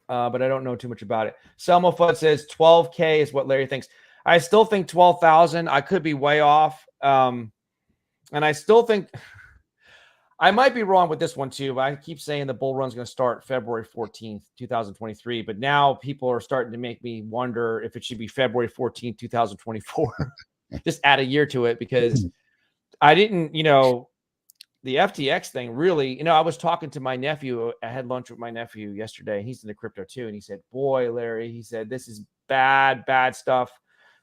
but I don't know too much about it. Selma Fudd says 12K is what Larry thinks. I still think 12,000. I could be way off. And I still think I might be wrong with this one too, but I keep saying the bull run's going to start February 14th, 2023. But now people are starting to make me wonder if it should be February 14th, 2024. Just add a year to it, because I didn't, the FTX thing really, I was talking to my nephew. I had lunch with my nephew yesterday. He's into crypto too. And he said, boy, Larry, he said, this is bad stuff.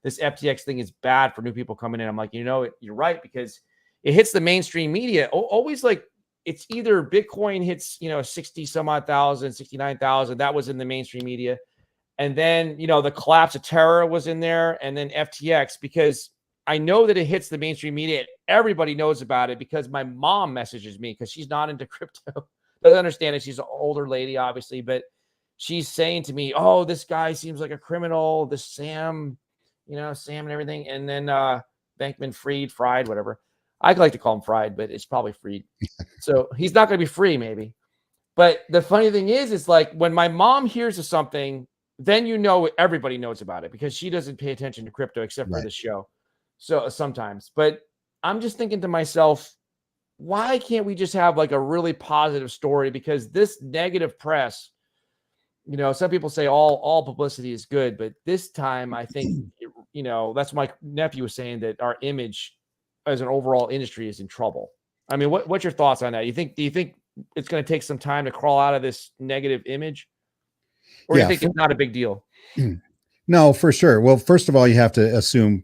This FTX thing is bad for new people coming in. I'm like, you're right, because it hits the mainstream media. Always like it's either Bitcoin hits, 60 some odd thousand, 69,000. That was in the mainstream media. And then, the collapse of Terra was in there, and then FTX, because I know that it hits the mainstream media. Everybody knows about it because my mom messages me, because she's not into crypto. Doesn't understand it. She's an older lady, obviously, but she's saying to me, oh, this guy seems like a criminal, this Sam, Sam and everything. And then Bankman Fried, whatever. I like to call him Fried, but it's probably Fried. So he's not going to be free, maybe. But the funny thing is, it's like when my mom hears of something, then everybody knows about it, because she doesn't pay attention to crypto except for this show. So sometimes, but I'm just thinking to myself, why can't we just have like a really positive story? Because this negative press, some people say all publicity is good, but this time I think, that's my nephew was saying, that our image as an overall industry is in trouble. I mean, what's your thoughts on that? Do you think it's going to take some time to crawl out of this negative image, or do you think it's not a big deal? No, for sure. Well, first of all, you have to assume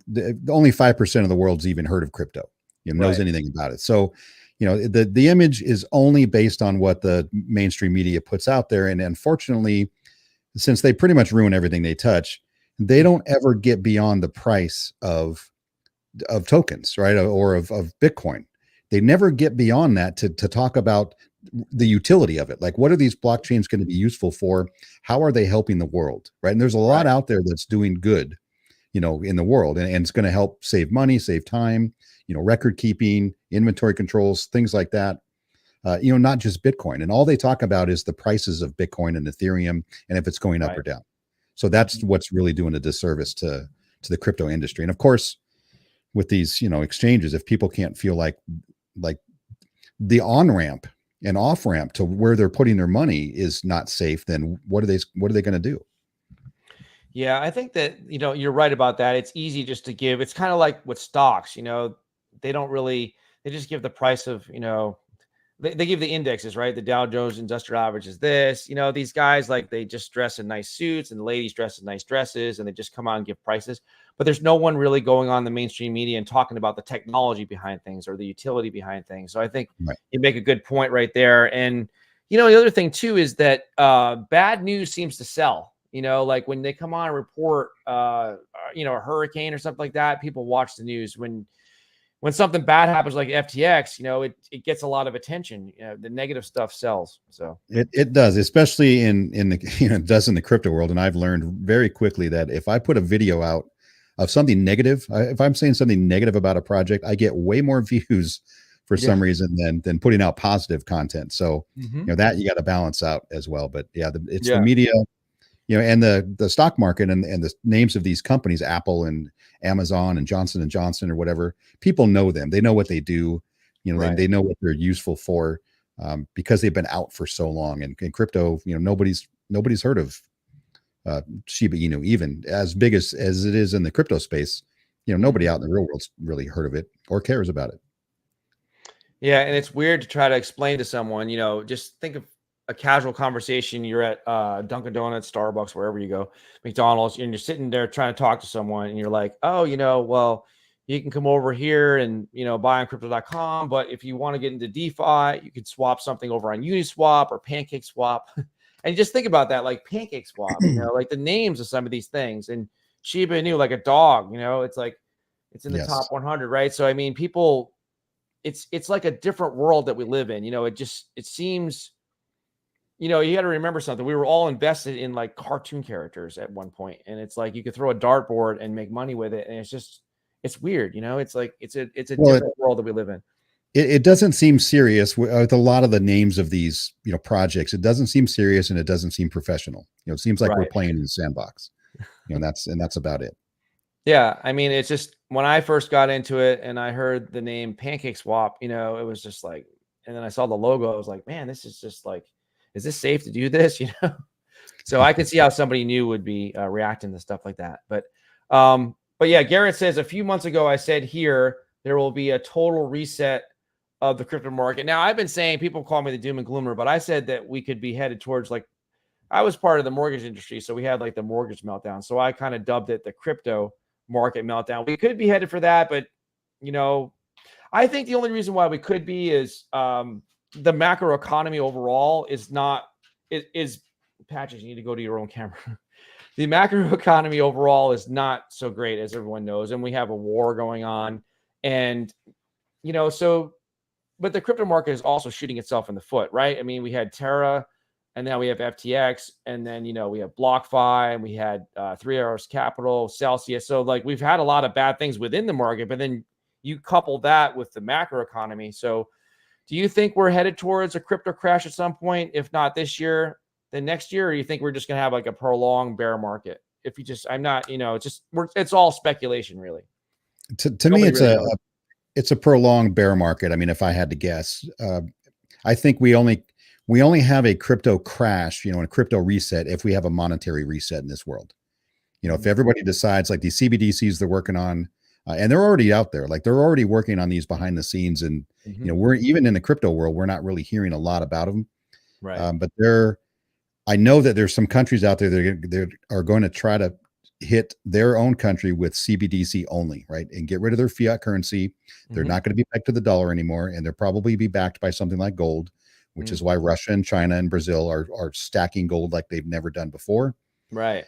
only 5% of the world's even heard of crypto, knows anything about it. So, the image is only based on what the mainstream media puts out there. And unfortunately, since they pretty much ruin everything they touch, they don't ever get beyond the price of tokens, right? Or of Bitcoin. They never get beyond that to talk about the utility of it. Like, what are these blockchains going to be useful for? How are they helping the world? Right. And there's a lot out there that's doing good, in the world, and it's going to help save money, save time, record keeping, inventory controls, things like that. Not just Bitcoin. And all they talk about is the prices of Bitcoin and Ethereum, and if it's going up or down. So that's what's really doing a disservice to the crypto industry. And of course, with these, exchanges, if people can't feel like the on-ramp and off-ramp to where they're putting their money is not safe, then what are they going to do? Yeah, I think that, you're right about that. It's easy just to give. It's kind of like with stocks, they don't really, they just give the price of, they give the indexes, right? The Dow Jones Industrial Average is this, these guys, like, they just dress in nice suits, and the ladies dress in nice dresses, and they just come out and give prices. But there's no one really going on the mainstream media and talking about the technology behind things or the utility behind things. So I think you make a good point right there. And, the other thing too is that bad news seems to sell. Like when they come on and report, a hurricane or something like that, people watch the news. When something bad happens like FTX, it gets a lot of attention. The negative stuff sells. So it does, especially in the it does in the crypto world. And I've learned very quickly that if I put a video out of something negative, if I'm saying something negative about a project, I get way more views for some reason than putting out positive content. So that you got to balance out as well. But it's the media, and the stock market and the names of these companies, Apple and Amazon and Johnson & Johnson or whatever, people know them. They know what they do. They know what they're useful for, because they've been out for so long. And in crypto, nobody's heard of Shiba Inu, even as big as it is in the crypto space. Nobody out in the real world's really heard of it or cares about it. Yeah, and it's weird to try to explain to someone, just think of a casual conversation. You're at Dunkin' Donuts, Starbucks, wherever you go, McDonald's, and you're sitting there trying to talk to someone, and you're like, oh, well, you can come over here and, buy on crypto.com. But if you want to get into DeFi, you could swap something over on Uniswap or Pancake Swap. And just think about that, like Pancake Swap, like the names of some of these things. And Shiba Inu, like a dog, it's like, it's in the top 100, right? So, I mean, people, it's like a different world that we live in. It seems, you got to remember something. We were all invested in like cartoon characters at one point, and it's like you could throw a dartboard and make money with it, and it's weird. It's like it's a different world that we live in. it doesn't seem serious with a lot of the names of these, projects. It doesn't seem serious and it doesn't seem professional. It seems like we're Right. playing in the sandbox. That's about it. Yeah, I mean, it's just when I first got into it and I heard the name Pancake Swap, it was just like, and then I saw the logo, I was like, man, this is just like, is this safe to do this? So I could see how somebody new would be reacting to stuff like that. But yeah, Garrett says a few months ago, I said here there will be a total reset of the crypto market. Now I've been saying people call me the doom and gloomer, but I said that we could be headed towards like I was part of the mortgage industry, so we had like the mortgage meltdown. So I kind of dubbed it the crypto market meltdown. We could be headed for that, but I think the only reason why we could be is the macro economy overall is not is Patches. You need to go to your own camera. The macro economy overall is not so great, as everyone knows, and we have a war going on, and but the crypto market is also shooting itself in the foot, right? I mean, we had Terra, and now we have FTX, and then we have BlockFi, and we had 3 Arrows Capital, Celsius. So like we've had a lot of bad things within the market, but then you couple that with the macro economy. So do you think we're headed towards a crypto crash at some point? If not this year, then next year, or you think we're just going to have like a prolonged bear market? If you just, I'm not, it's all speculation, really. To me, it's a prolonged bear market. I mean, if I had to guess, I think we only have a crypto crash, and a crypto reset if we have a monetary reset in this world. If everybody decides, like these CBDCs they're working on, and they're already out there, like they're already working on these behind the scenes, and we're even in the crypto world, we're not really hearing a lot about them, right? But I know that there's some countries out there that are going to try to hit their own country with CBDC only, right? And get rid of their fiat currency. They're not going to be pegged to the dollar anymore, and they'll probably be backed by something like gold, which is why Russia and China and Brazil are stacking gold like they've never done before. Right.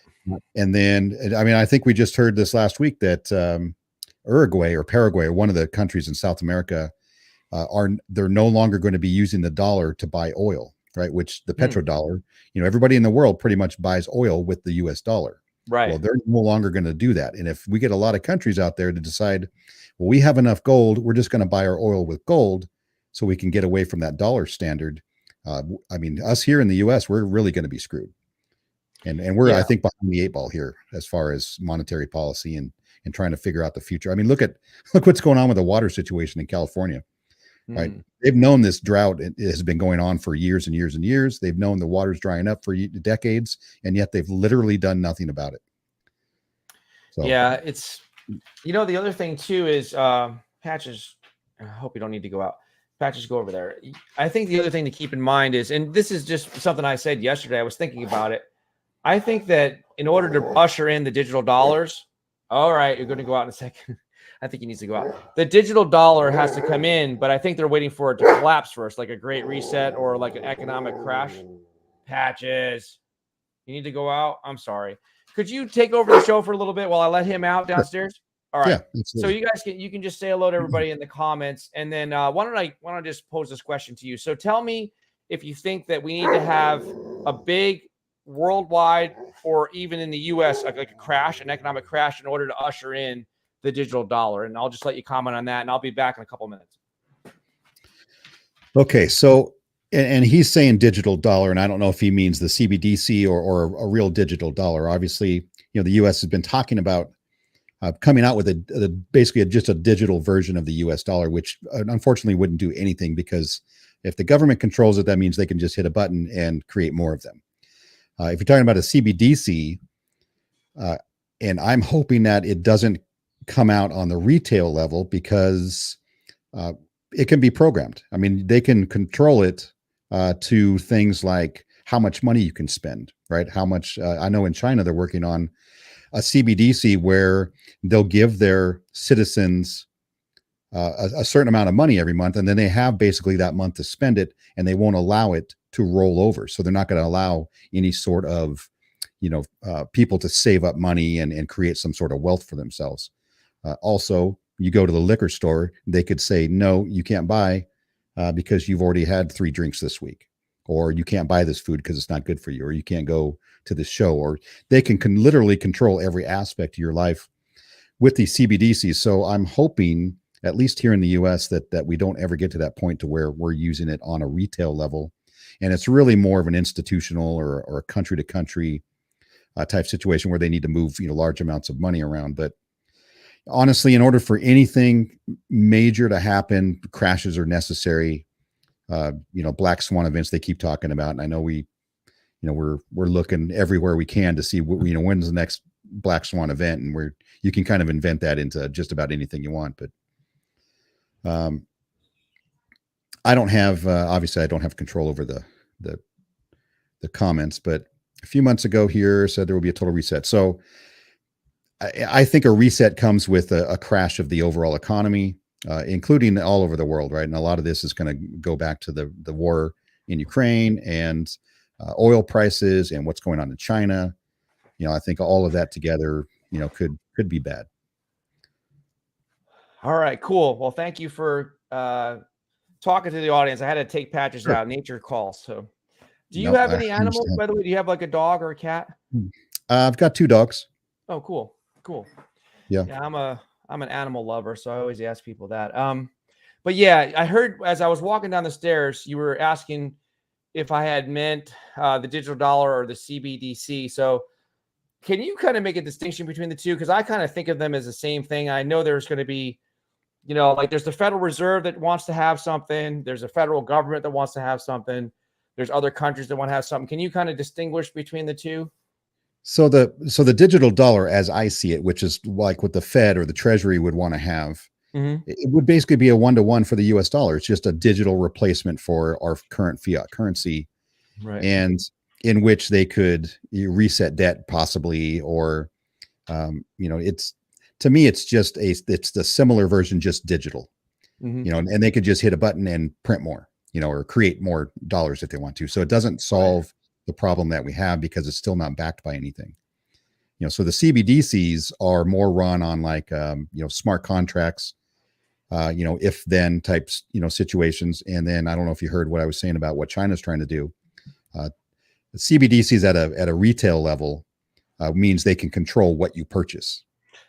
And then, I mean, I think we just heard this last week that Uruguay or Paraguay, or one of the countries in South America, they're no longer going to be using the dollar to buy oil, right? Which the petrodollar, everybody in the world pretty much buys oil with the US dollar. Right. Well, they're no longer going to do that. And if we get a lot of countries out there to decide, well, we have enough gold, we're just going to buy our oil with gold so we can get away from that dollar standard. I mean, us here in the US, we're really going to be screwed. And we're, I think, behind the 8 ball here as far as monetary policy and trying to figure out the future. I mean, look what's going on with the water situation in California, right? They've known this drought has been going on for years and years and years. They've known the water's drying up for decades, and yet they've literally done nothing about it. So yeah, it's the other thing too is Patches. I hope you don't need to go out. Patches, go over there. I think the other thing to keep in mind is, and this is just something I said yesterday, I was thinking about it. I think that in order to usher in the digital dollars, all right, you're going to go out in a second. I think he needs to go out. The digital dollar has to come in, but I think they're waiting for it to collapse first, like a great reset or like an economic crash. Patches, you need to go out. I'm sorry. Could you take over the show for a little bit while I let him out downstairs? All right. Yeah, so you guys can just say hello to everybody in the comments, and then why don't I just pose this question to you? So tell me if you think that we need to have a big worldwide or even in the U.S. like a crash, an economic crash, in order to usher in the digital dollar. And I'll just let you comment on that, and I'll be back in a couple minutes. Okay, so and he's saying digital dollar, and I don't know if he means the CBDC or a real digital dollar. Obviously, the U.S. has been talking about coming out with basically just a digital version of the U.S. dollar, which unfortunately wouldn't do anything, because if the government controls it, that means they can just hit a button and create more of them. If you're talking about a CBDC, and I'm hoping that it doesn't come out on the retail level, because it can be programmed. I mean, they can control it to things like how much money you can spend, right? How much, I know in China, they're working on a CBDC where they'll give their citizens a certain amount of money every month, and then they have basically that month to spend it, and they won't allow it to roll over. So they're not going to allow any sort of, people to save up money and create some sort of wealth for themselves. Also, you go to the liquor store, they could say, no, you can't buy because you've already had 3 drinks this week, or you can't buy this food because it's not good for you, or you can't go to this show, or they can literally control every aspect of your life with these CBDCs. So I'm hoping at least here in the US, that we don't ever get to that point to where we're using it on a retail level. And it's really more of an institutional or a country to country type situation where they need to move, large amounts of money around. But honestly, in order for anything major to happen, crashes are necessary. Black swan events they keep talking about. And I know we're looking everywhere we can to see when's the next black swan event, and you can kind of invent that into just about anything you want. But I don't have obviously I don't have control over the comments, but a few months ago here said there will be a total reset. So I think a reset comes with a crash of the overall economy, including all over the world, right? And a lot of this is going to go back to the war in Ukraine and oil prices and what's going on in China. I think all of that together, could be bad. All right, cool. Well, thank you for talking to the audience. I had to take Patches out. Nature calls. So, do you have any animals, by the way? Do you have like a dog or a cat? I've got 2 dogs. Oh, cool. Yeah. I'm an animal lover, so I always ask people that. But yeah, I heard as I was walking down the stairs, you were asking if I had meant the digital dollar or the CBDC. So can you kind of make a distinction between the two? Because I kind of think of them as the same thing. I know there's going to be, like there's the Federal Reserve that wants to have something. There's a federal government that wants to have something. There's other countries that want to have something. Can you kind of distinguish between the two? So the digital dollar, as I see it, which is like what the Fed or the Treasury would want to have, it would basically be a 1-to-1 for the US dollar. It's just a digital replacement for our current fiat currency, right? And in which they could reset debt possibly, or it's, to me, it's the similar version, just digital, and they could just hit a button and print more, or create more dollars if they want to. So it doesn't solve the problem that we have because it's still not backed by anything. So the CBDCs are more run on like, smart contracts, if then types, situations. And then I don't know if you heard what I was saying about what China's trying to do. The CBDCs at a retail level means they can control what you purchase.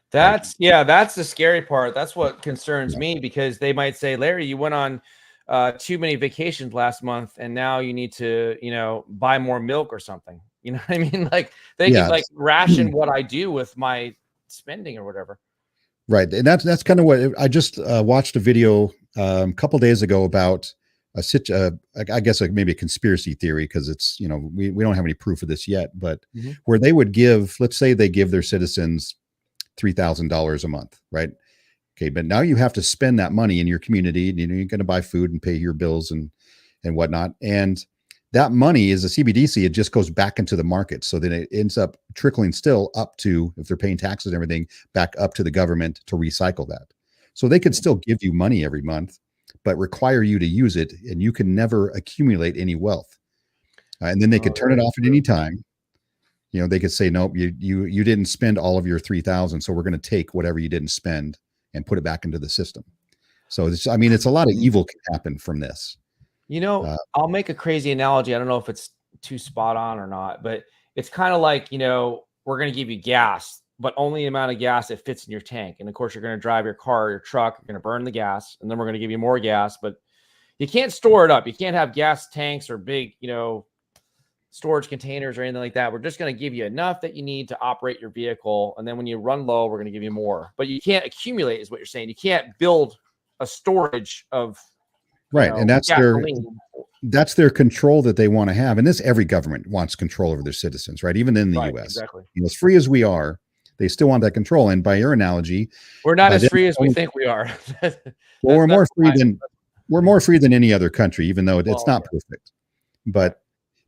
That's the scary part. That's what concerns me, because they might say, Larry, you went on too many vacations last month and now you need to, buy more milk or something. You know what I mean? Like they can like ration what I do with my spending or whatever. Right. And that's kind of what I just watched a video a couple days ago about I guess maybe a conspiracy theory, because it's, we don't have any proof of this yet, but where they would let's say they give their citizens $3,000 a month, right? Okay, but now you have to spend that money in your community, and you're going to buy food and pay your bills and whatnot. And that money is a CBDC. It just goes back into the market. So then it ends up trickling still up to, if they're paying taxes and everything, back up to the government to recycle that. So they could still give you money every month, but require you to use it, and you can never accumulate any wealth. And then they could turn it off at any time. They could say, nope, you didn't spend all of your 3,000, so we're going to take whatever you didn't spend and put it back into the system. So it's a lot of evil can happen from this. I'll make a crazy analogy. I don't know if it's too spot on or not, but it's kind of like, we're going to give you gas, but only the amount of gas that fits in your tank. And of course, you're going to drive your car or your truck, you're going to burn the gas, and then we're going to give you more gas, but you can't store it up. You can't have gas tanks or big, storage containers or anything like that. We're just going to give you enough that you need to operate your vehicle. And then when you run low, we're going to give you more, but you can't accumulate, is what you're saying. You can't build a storage of, right. And that's their control that they want to have. And every government wants control over their citizens, right? Even in the US, exactly. As free as we are, they still want that control. And by your analogy, we're not as free as we think we are. Well, we're more free than any other country, even though it's not perfect. But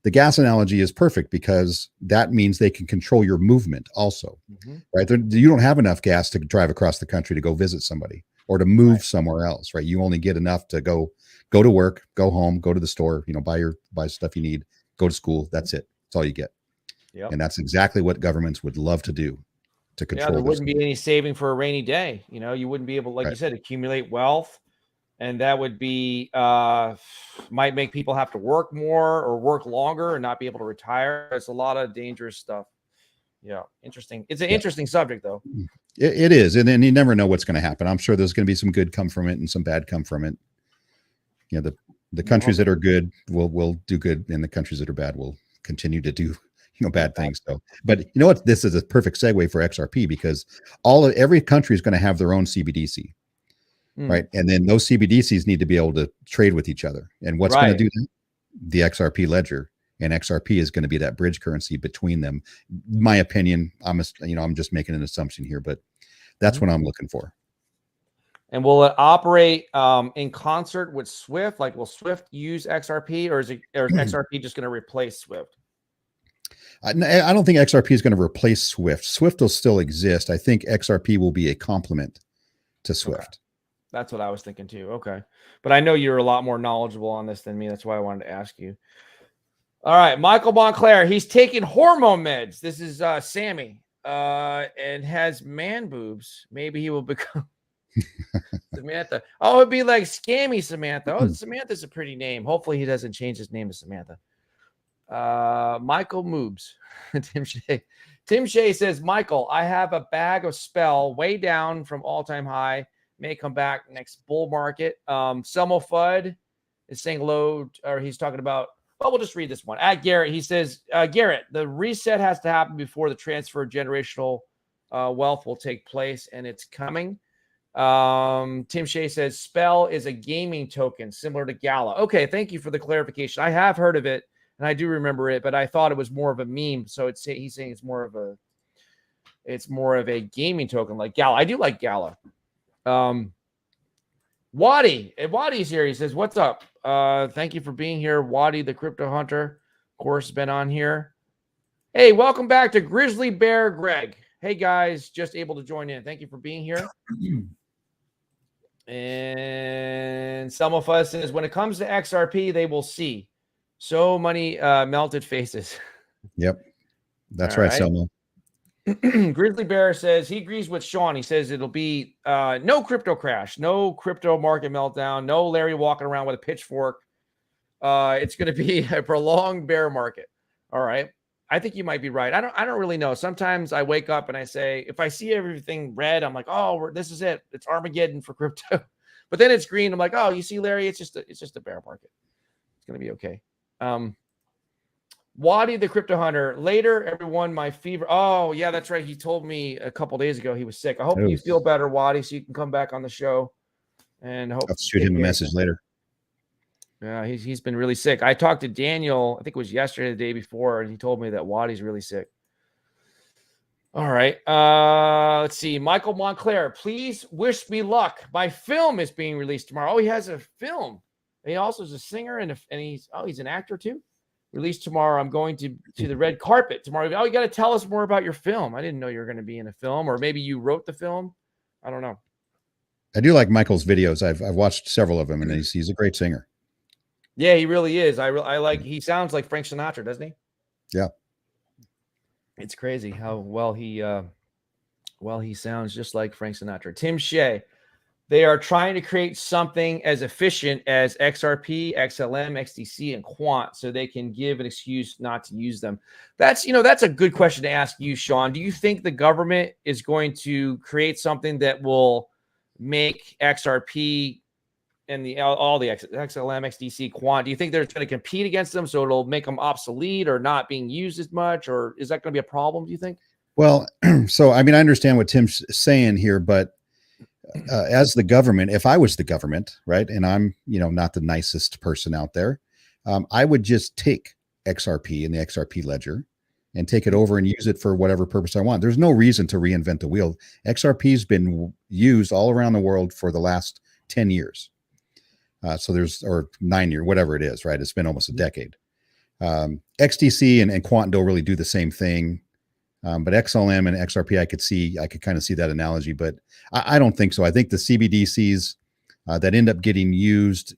the gas analogy is perfect because that means they can control your movement also, right? You don't have enough gas to drive across the country to go visit somebody or to move somewhere else, right? You only get enough to go to work, go home, go to the store, buy stuff you need, go to school. That's it. That's all you get. Yep. And that's exactly what governments would love to do to control. Yeah, there wouldn't be any saving for a rainy day. You wouldn't be able, like you said, accumulate wealth. And that would be, might make people have to work more or work longer and not be able to retire. It's a lot of dangerous stuff. Yeah. Interesting. It's an interesting subject though. It is, and then you never know what's going to happen. I'm sure there's going to be some good come from it and some bad come from it. You know, the countries that are good will do good, and the countries that are bad will continue to do bad things. So, but you know what? This is a perfect segue for XRP because every country is going to have their own CBDC, right? And then those CBDCs need to be able to trade with each other. And what's going to do that? The XRP ledger, and XRP is going to be that bridge currency between them. My opinion, I'm just making an assumption here, but that's what I'm looking for. And will it operate in concert with Swift? Like, will Swift use XRP, or is XRP just going to replace Swift? I don't think XRP is going to replace Swift. Swift will still exist. I think XRP will be a complement to Swift. Okay. That's what I was thinking too. Okay. But I know you're a lot more knowledgeable on this than me. That's why I wanted to ask you. All right. Michael Montclair, he's taking hormone meds. This is Sammy and has man boobs. Maybe he will become Samantha. Oh, it'd be like Scammy Samantha. Oh, Samantha's a pretty name. Hopefully he doesn't change his name to Samantha. Michael Moobs. Tim Shea says, Michael, I have a bag of Spell way down from all-time high. May come back next bull market. Selmo Fudd is saying low, or he's talking about, well, we'll just read this one. At Garrett, he says, Garrett, the reset has to happen before the transfer of generational wealth will take place, and it's coming. Tim Shea says, Spell is a gaming token similar to Gala. Okay, thank you for the clarification. I have heard of it, and I do remember it, but I thought it was more of a meme. So he's saying it's more of a gaming token like Gala. I do like Gala. Wadi's here. He says, what's up? Thank you for being here. Wadi, the crypto hunter, of course, has been on here. Hey, welcome back to Grizzly Bear Greg. Hey guys, just able to join in. Thank you for being here. And Selma Fuzz says, when it comes to XRP, they will see so many melted faces. Yep. That's right, Selma. Grizzly Bear says he agrees with Sean. He says it'll be no crypto crash, no crypto market meltdown, no Larry walking around with a pitchfork. It's going to be a prolonged bear market. All right. I think you might be right. I don't really know. Sometimes I wake up and I say, if I see everything red, I'm like, oh, this is it. It's Armageddon for crypto. But then it's green. I'm like, oh, you see, Larry, it's just a bear market. It's going to be okay. Wadi the crypto hunter. Later, everyone, my fever. Oh, yeah, that's right. He told me a couple days ago he was sick. I hope you feel better, Wadi, so you can come back on the show. And hope I'll shoot him a message later. Yeah, he's been really sick. I talked to Daniel, I think it was yesterday, the day before, and he told me that Wadi's really sick. All right. Let's see. Michael Montclair, please wish me luck. My film is being released tomorrow. Oh, he has a film. And he also is a singer and he's an actor too. Released tomorrow. I'm going to the red carpet tomorrow. Oh, you got to tell us more about your film. I didn't know you were going to be in a film, or maybe you wrote the film. I don't know. I do like Michael's videos. I've watched several of them, and he's a great singer. Yeah, he really is. I like. He sounds like Frank Sinatra, doesn't he? Yeah. It's crazy how well he sounds just like Frank Sinatra. Tim Shea. They are trying to create something as efficient as XRP, XLM, XDC, and Quant so they can give an excuse not to use them. That's a good question to ask you, Sean. Do you think the government is going to create something that will make XRP and all the XLM, XDC, Quant, do you think they're going to compete against them so it'll make them obsolete or not being used as much? Or is that going to be a problem, do you think? Well, so, I mean, I understand what Tim's saying here, but as the government, if I was the government, right, and I'm, not the nicest person out there, I would just take XRP and the XRP ledger and take it over and use it for whatever purpose I want. There's no reason to reinvent the wheel. XRP has been used all around the world for the last 10 years. Or 9 years, whatever it is, right? It's been almost a decade. XDC and Quant don't really do the same thing. But XLM and XRP, I could kind of see that analogy, but I don't think so. I think the CBDCs that end up getting used,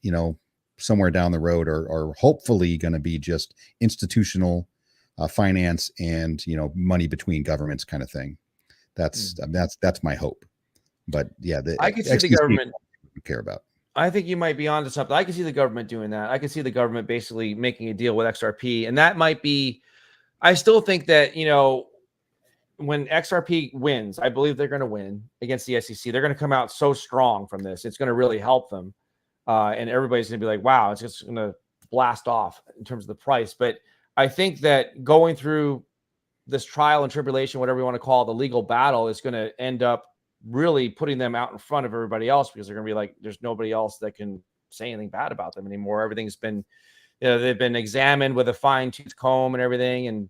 somewhere down the road are hopefully going to be just institutional finance and, money between governments kind of thing. That's my hope. But yeah, I can see the government care about. I think you might be onto something. I can see the government doing that. I can see the government basically making a deal with XRP, and that might be. I still think that when XRP wins, I believe they're going to win against the SEC. They're going to come out so strong from this. It's going to really help them. And everybody's going to be like, wow, it's just going to blast off in terms of the price. But I think that going through this trial and tribulation, whatever you want to call it, the legal battle, is going to end up really putting them out in front of everybody else, because they're going to be like, there's nobody else that can say anything bad about them anymore. Everything's been, they've been examined with a fine-tooth comb and everything, and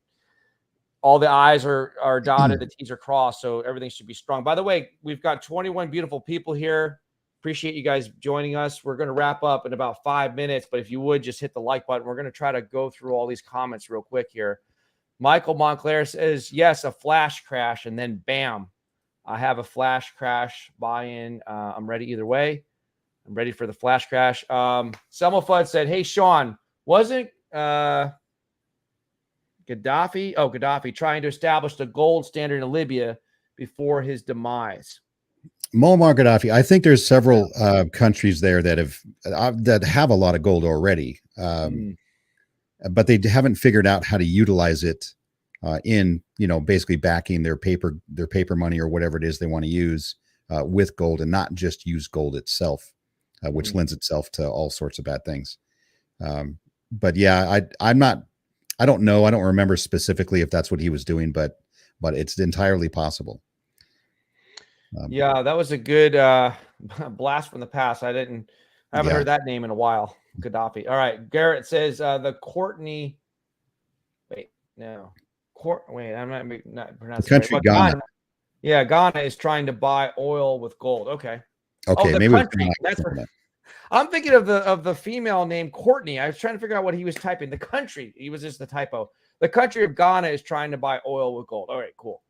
all the I's are dotted, the T's are crossed, so everything should be strong. By the way, we've got 21 beautiful people here. Appreciate you guys joining us. We're going to wrap up in about 5 minutes, but if you would just hit the like button. We're going to try to go through all these comments real quick here. Michael Montclair says, yes, a flash crash, and then bam, I have a flash crash buy-in. I'm ready either way. I'm ready for the flash crash. Selma Fudd said, hey, Sean, wasn't Gaddafi trying to establish the gold standard in Libya before his demise? Muammar Gaddafi. I think there's several countries there that have a lot of gold already, but they haven't figured out how to utilize it in, basically backing their paper money or whatever it is they want to use with gold, and not just use gold itself, which lends itself to all sorts of bad things. But yeah, I don't know. I don't remember specifically if that's what he was doing, but it's entirely possible. Yeah, that was a good blast from the past. I haven't heard that name in a while. Gaddafi. All right. Garrett says the Courtney. I'm not pronouncing the country, right. Ghana. Yeah, Ghana is trying to buy oil with gold. Okay. Okay, maybe country. I'm thinking of the female named Courtney. I was trying to figure out what he was typing. The country. He was just the typo. The country of Ghana is trying to buy oil with gold. All right, cool.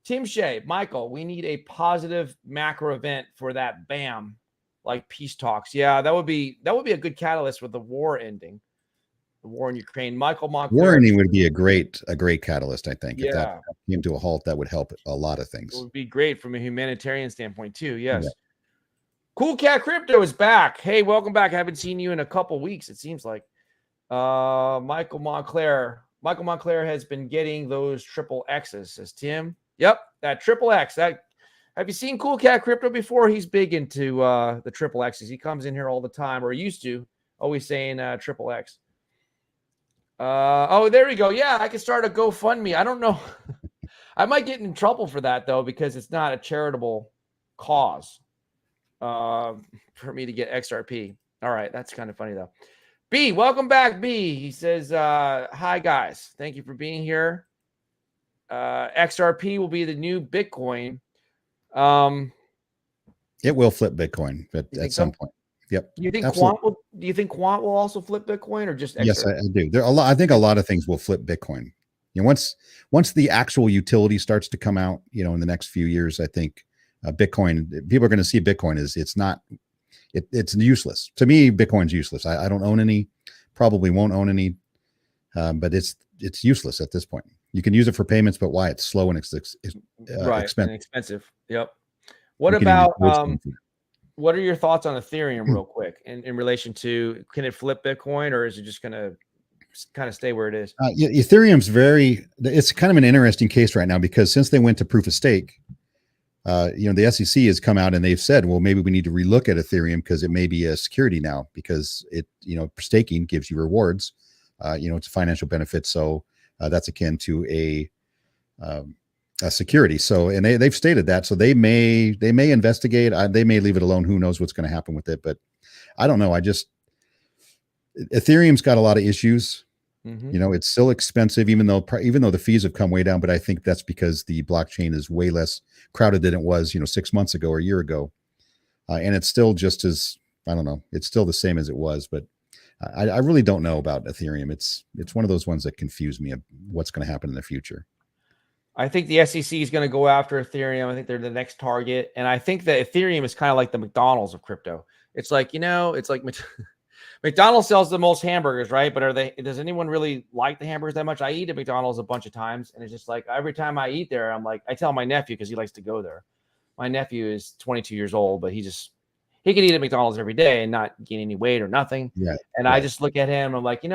Tim Shea, Michael, we need a positive macro event for that BAM, like peace talks. Yeah, that would be a good catalyst with the war ending, the war in Ukraine. Michael Montclair. War ending would be a great catalyst, I think. Yeah. If that came to a halt, that would help a lot of things. It would be great from a humanitarian standpoint too. Yes. Yeah. Cool Cat Crypto is back. Hey, welcome back. I haven't seen you in a couple weeks, it seems like. Michael Montclair has been getting those triple X's, says Tim. Yep, that triple X. Have you seen Cool Cat Crypto before? He's big into the triple X's. He comes in here all the time, or used to, always saying triple X. There we go. Yeah, I can start a GoFundMe. I don't know. I might get in trouble for that though, because it's not a charitable cause for me to get XRP. All right, that's kind of funny though. B, welcome back, B. He says, hi guys. Thank you for being here. XRP will be the new Bitcoin. It will flip Bitcoin at some point. Yep. Do you think Quant will also flip Bitcoin, or just XRP? Yes, I do. I think a lot of things will flip Bitcoin. Once the actual utility starts to come out, in the next few years, I think Bitcoin, people are going to see Bitcoin it's useless. To me, Bitcoin's useless. I don't own any, probably won't own any, but it's useless at this point. You can use it for payments, but why? It's slow and expensive. And expensive. Yep. What are your thoughts on Ethereum real quick in relation to, can it flip Bitcoin, or is it just going to kind of stay where it is? Ethereum's it's kind of an interesting case right now, because since they went to proof of stake, the SEC has come out and they've said, well, maybe we need to relook at Ethereum because it may be a security now, because it, staking gives you rewards. It's a financial benefit. So that's akin to a security. So, and they've stated that, so they may investigate. They may leave it alone. Who knows what's going to happen with it? But I don't know. Ethereum's got a lot of issues. Mm-hmm. It's still expensive, even though the fees have come way down. But I think that's because the blockchain is way less crowded than it was, 6 months ago or a year ago. And it's still just as, I don't know, it's still the same as it was. But I really don't know about Ethereum. It's one of those ones that confuse me of what's going to happen in the future. I think the SEC is going to go after Ethereum. I think they're the next target. And I think that Ethereum is kind of like the McDonald's of crypto. It's like, it's like McDonald's sells the most hamburgers, right? But does anyone really like the hamburgers that much? I eat at McDonald's a bunch of times, and it's just like every time I eat there, I'm like, I tell my nephew, because he likes to go there. My nephew is 22 years old, but he can eat at McDonald's every day and not gain any weight or nothing. Yeah. And I just look at him, I'm like,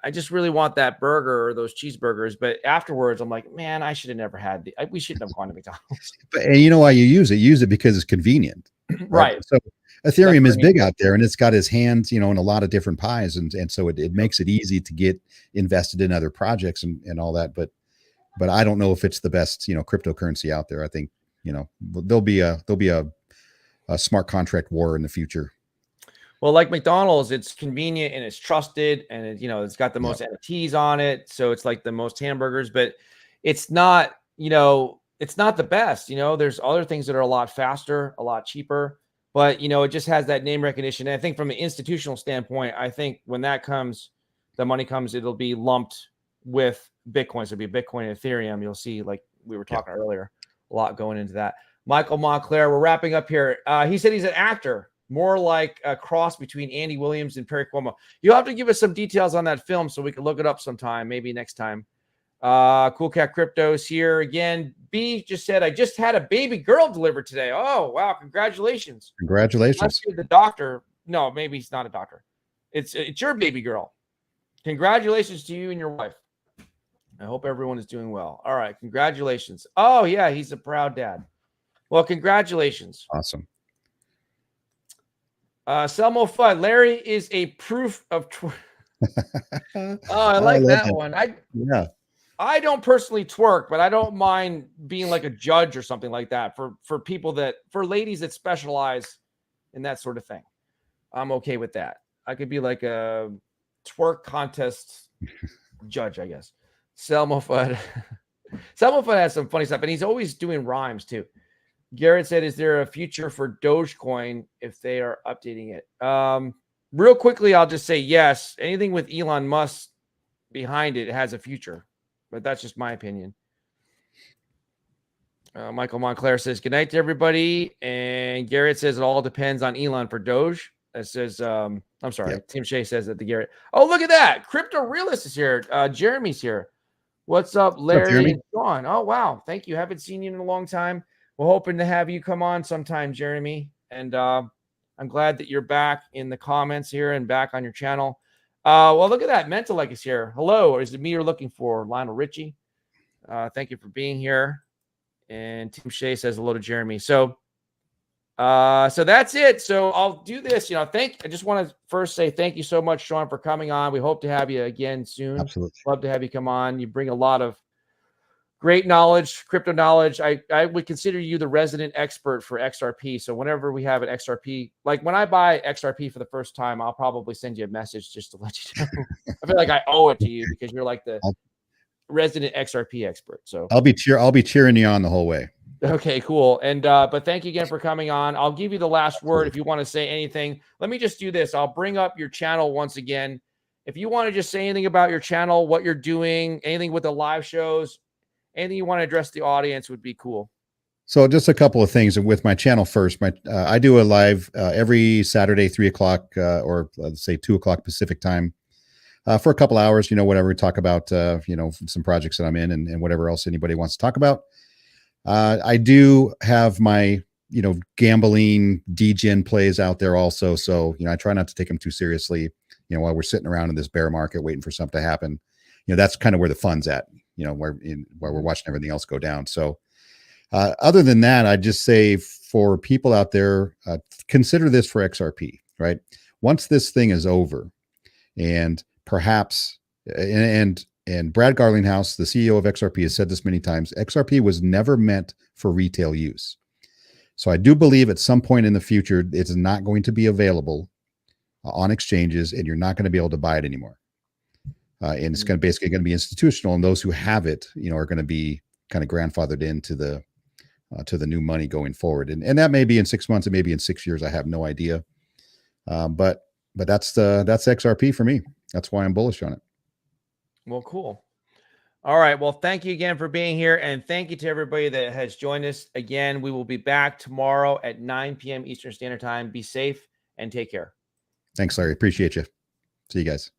I just really want that burger or those cheeseburgers. But afterwards, I'm like, man, I should have never had we shouldn't have gone to McDonald's. And you know why you use it? You use it because it's convenient. Right. So Ethereum is big cool. out there, and it's got his hands, in a lot of different pies. And so it makes it easy to get invested in other projects and all that. But I don't know if it's the best, cryptocurrency out there. I think, there'll be a smart contract war in the future. Well, like McDonald's, it's convenient and it's trusted, and it's got the most NFTs on it, so it's like the most hamburgers, but it's not, it's not the best. There's other things that are a lot faster, a lot cheaper, but it just has that name recognition. And I think from an institutional standpoint, I think when that comes, the money comes, it'll be lumped with Bitcoin. So it'll be Bitcoin and Ethereum. You'll see, like we were talking earlier, a lot going into that. Michael Montclair, we're wrapping up here. He said he's an actor, more like a cross between Andy Williams and Perry Como. You'll have to give us some details on that film so we can look it up sometime, maybe next time. Cool Cat Crypto's here again. B just said, I just had a baby girl delivered today. Oh, wow. Congratulations. Congratulations. The doctor. No, maybe he's not a doctor. It's your baby girl. Congratulations to you and your wife. I hope everyone is doing well. All right. Congratulations. Oh, yeah. He's a proud dad. Well, congratulations. Awesome. Selmo Fudd, Larry is a proof of oh, I like that one. I don't personally twerk, but I don't mind being like a judge or something like that for people for ladies that specialize in that sort of thing. I'm okay with that. I could be like a twerk contest judge, I guess. Selmo Fudd. Selmo Fudd has some funny stuff, and he's always doing rhymes too. Garrett said, is there a future for Dogecoin if they are updating it? Real quickly, I'll just say yes. Anything with Elon Musk behind it has a future, but that's just my opinion. Michael Montclair says, good night to everybody. And Garrett says it all depends on Elon for Doge. That says, I'm sorry. Tim Shea says that the Garrett. Oh, look at that. Crypto Realist is here. Jeremy's here. What's up, Larry and Sean? Oh, wow. Thank you. Haven't seen you in a long time. We're hoping to have you come on sometime, Jeremy. And I'm glad that you're back in the comments here and back on your channel. Well, look at that. Mentalek is here. Hello. Is it me you're looking for? Lionel Richie. Thank you for being here. And Tim Shea says hello to Jeremy. So that's it. So I'll do this. I just want to first say thank you so much, Sean, for coming on. We hope to have you again soon. Absolutely. Love to have you come on. You bring a lot of great knowledge, crypto knowledge. I would consider you the resident expert for XRP. So whenever we have an XRP, like when I buy XRP for the first time, I'll probably send you a message just to let you know. I feel like I owe it to you because you're like the resident XRP expert. So I'll be cheering you on the whole way. Okay, cool. And but thank you again for coming on. I'll give you the last word if you want to say anything. Let me just do this. I'll bring up your channel once again. If you want to just say anything about your channel, what you're doing, anything with the live shows, anything you want to address the audience would be cool. So just a couple of things with my channel first. I do a live every Saturday, 3 o'clock or let's say 2 o'clock Pacific time for a couple hours, whatever. We talk about, some projects that I'm in and whatever else anybody wants to talk about. I do have my, gambling degen plays out there also. So, I try not to take them too seriously, while we're sitting around in this bear market waiting for something to happen. That's kind of where the fun's at, where we're watching everything else go down. So other than that, I'd just say for people out there, consider this for XRP, right? Once this thing is over and perhaps, and Brad Garlinghouse, the CEO of XRP, has said this many times, XRP was never meant for retail use. So I do believe at some point in the future, it's not going to be available on exchanges and you're not going to be able to buy it anymore. And it's basically going to be institutional, and those who have it, are going to be kind of grandfathered into the new money going forward. And that may be in 6 months, it may be in 6 years. I have no idea. But that's XRP for me. That's why I'm bullish on it. Well, cool. All right. Well, thank you again for being here. And thank you to everybody that has joined us. Again, we will be back tomorrow at 9 p.m. Eastern Standard Time. Be safe and take care. Thanks, Larry. Appreciate you. See you guys.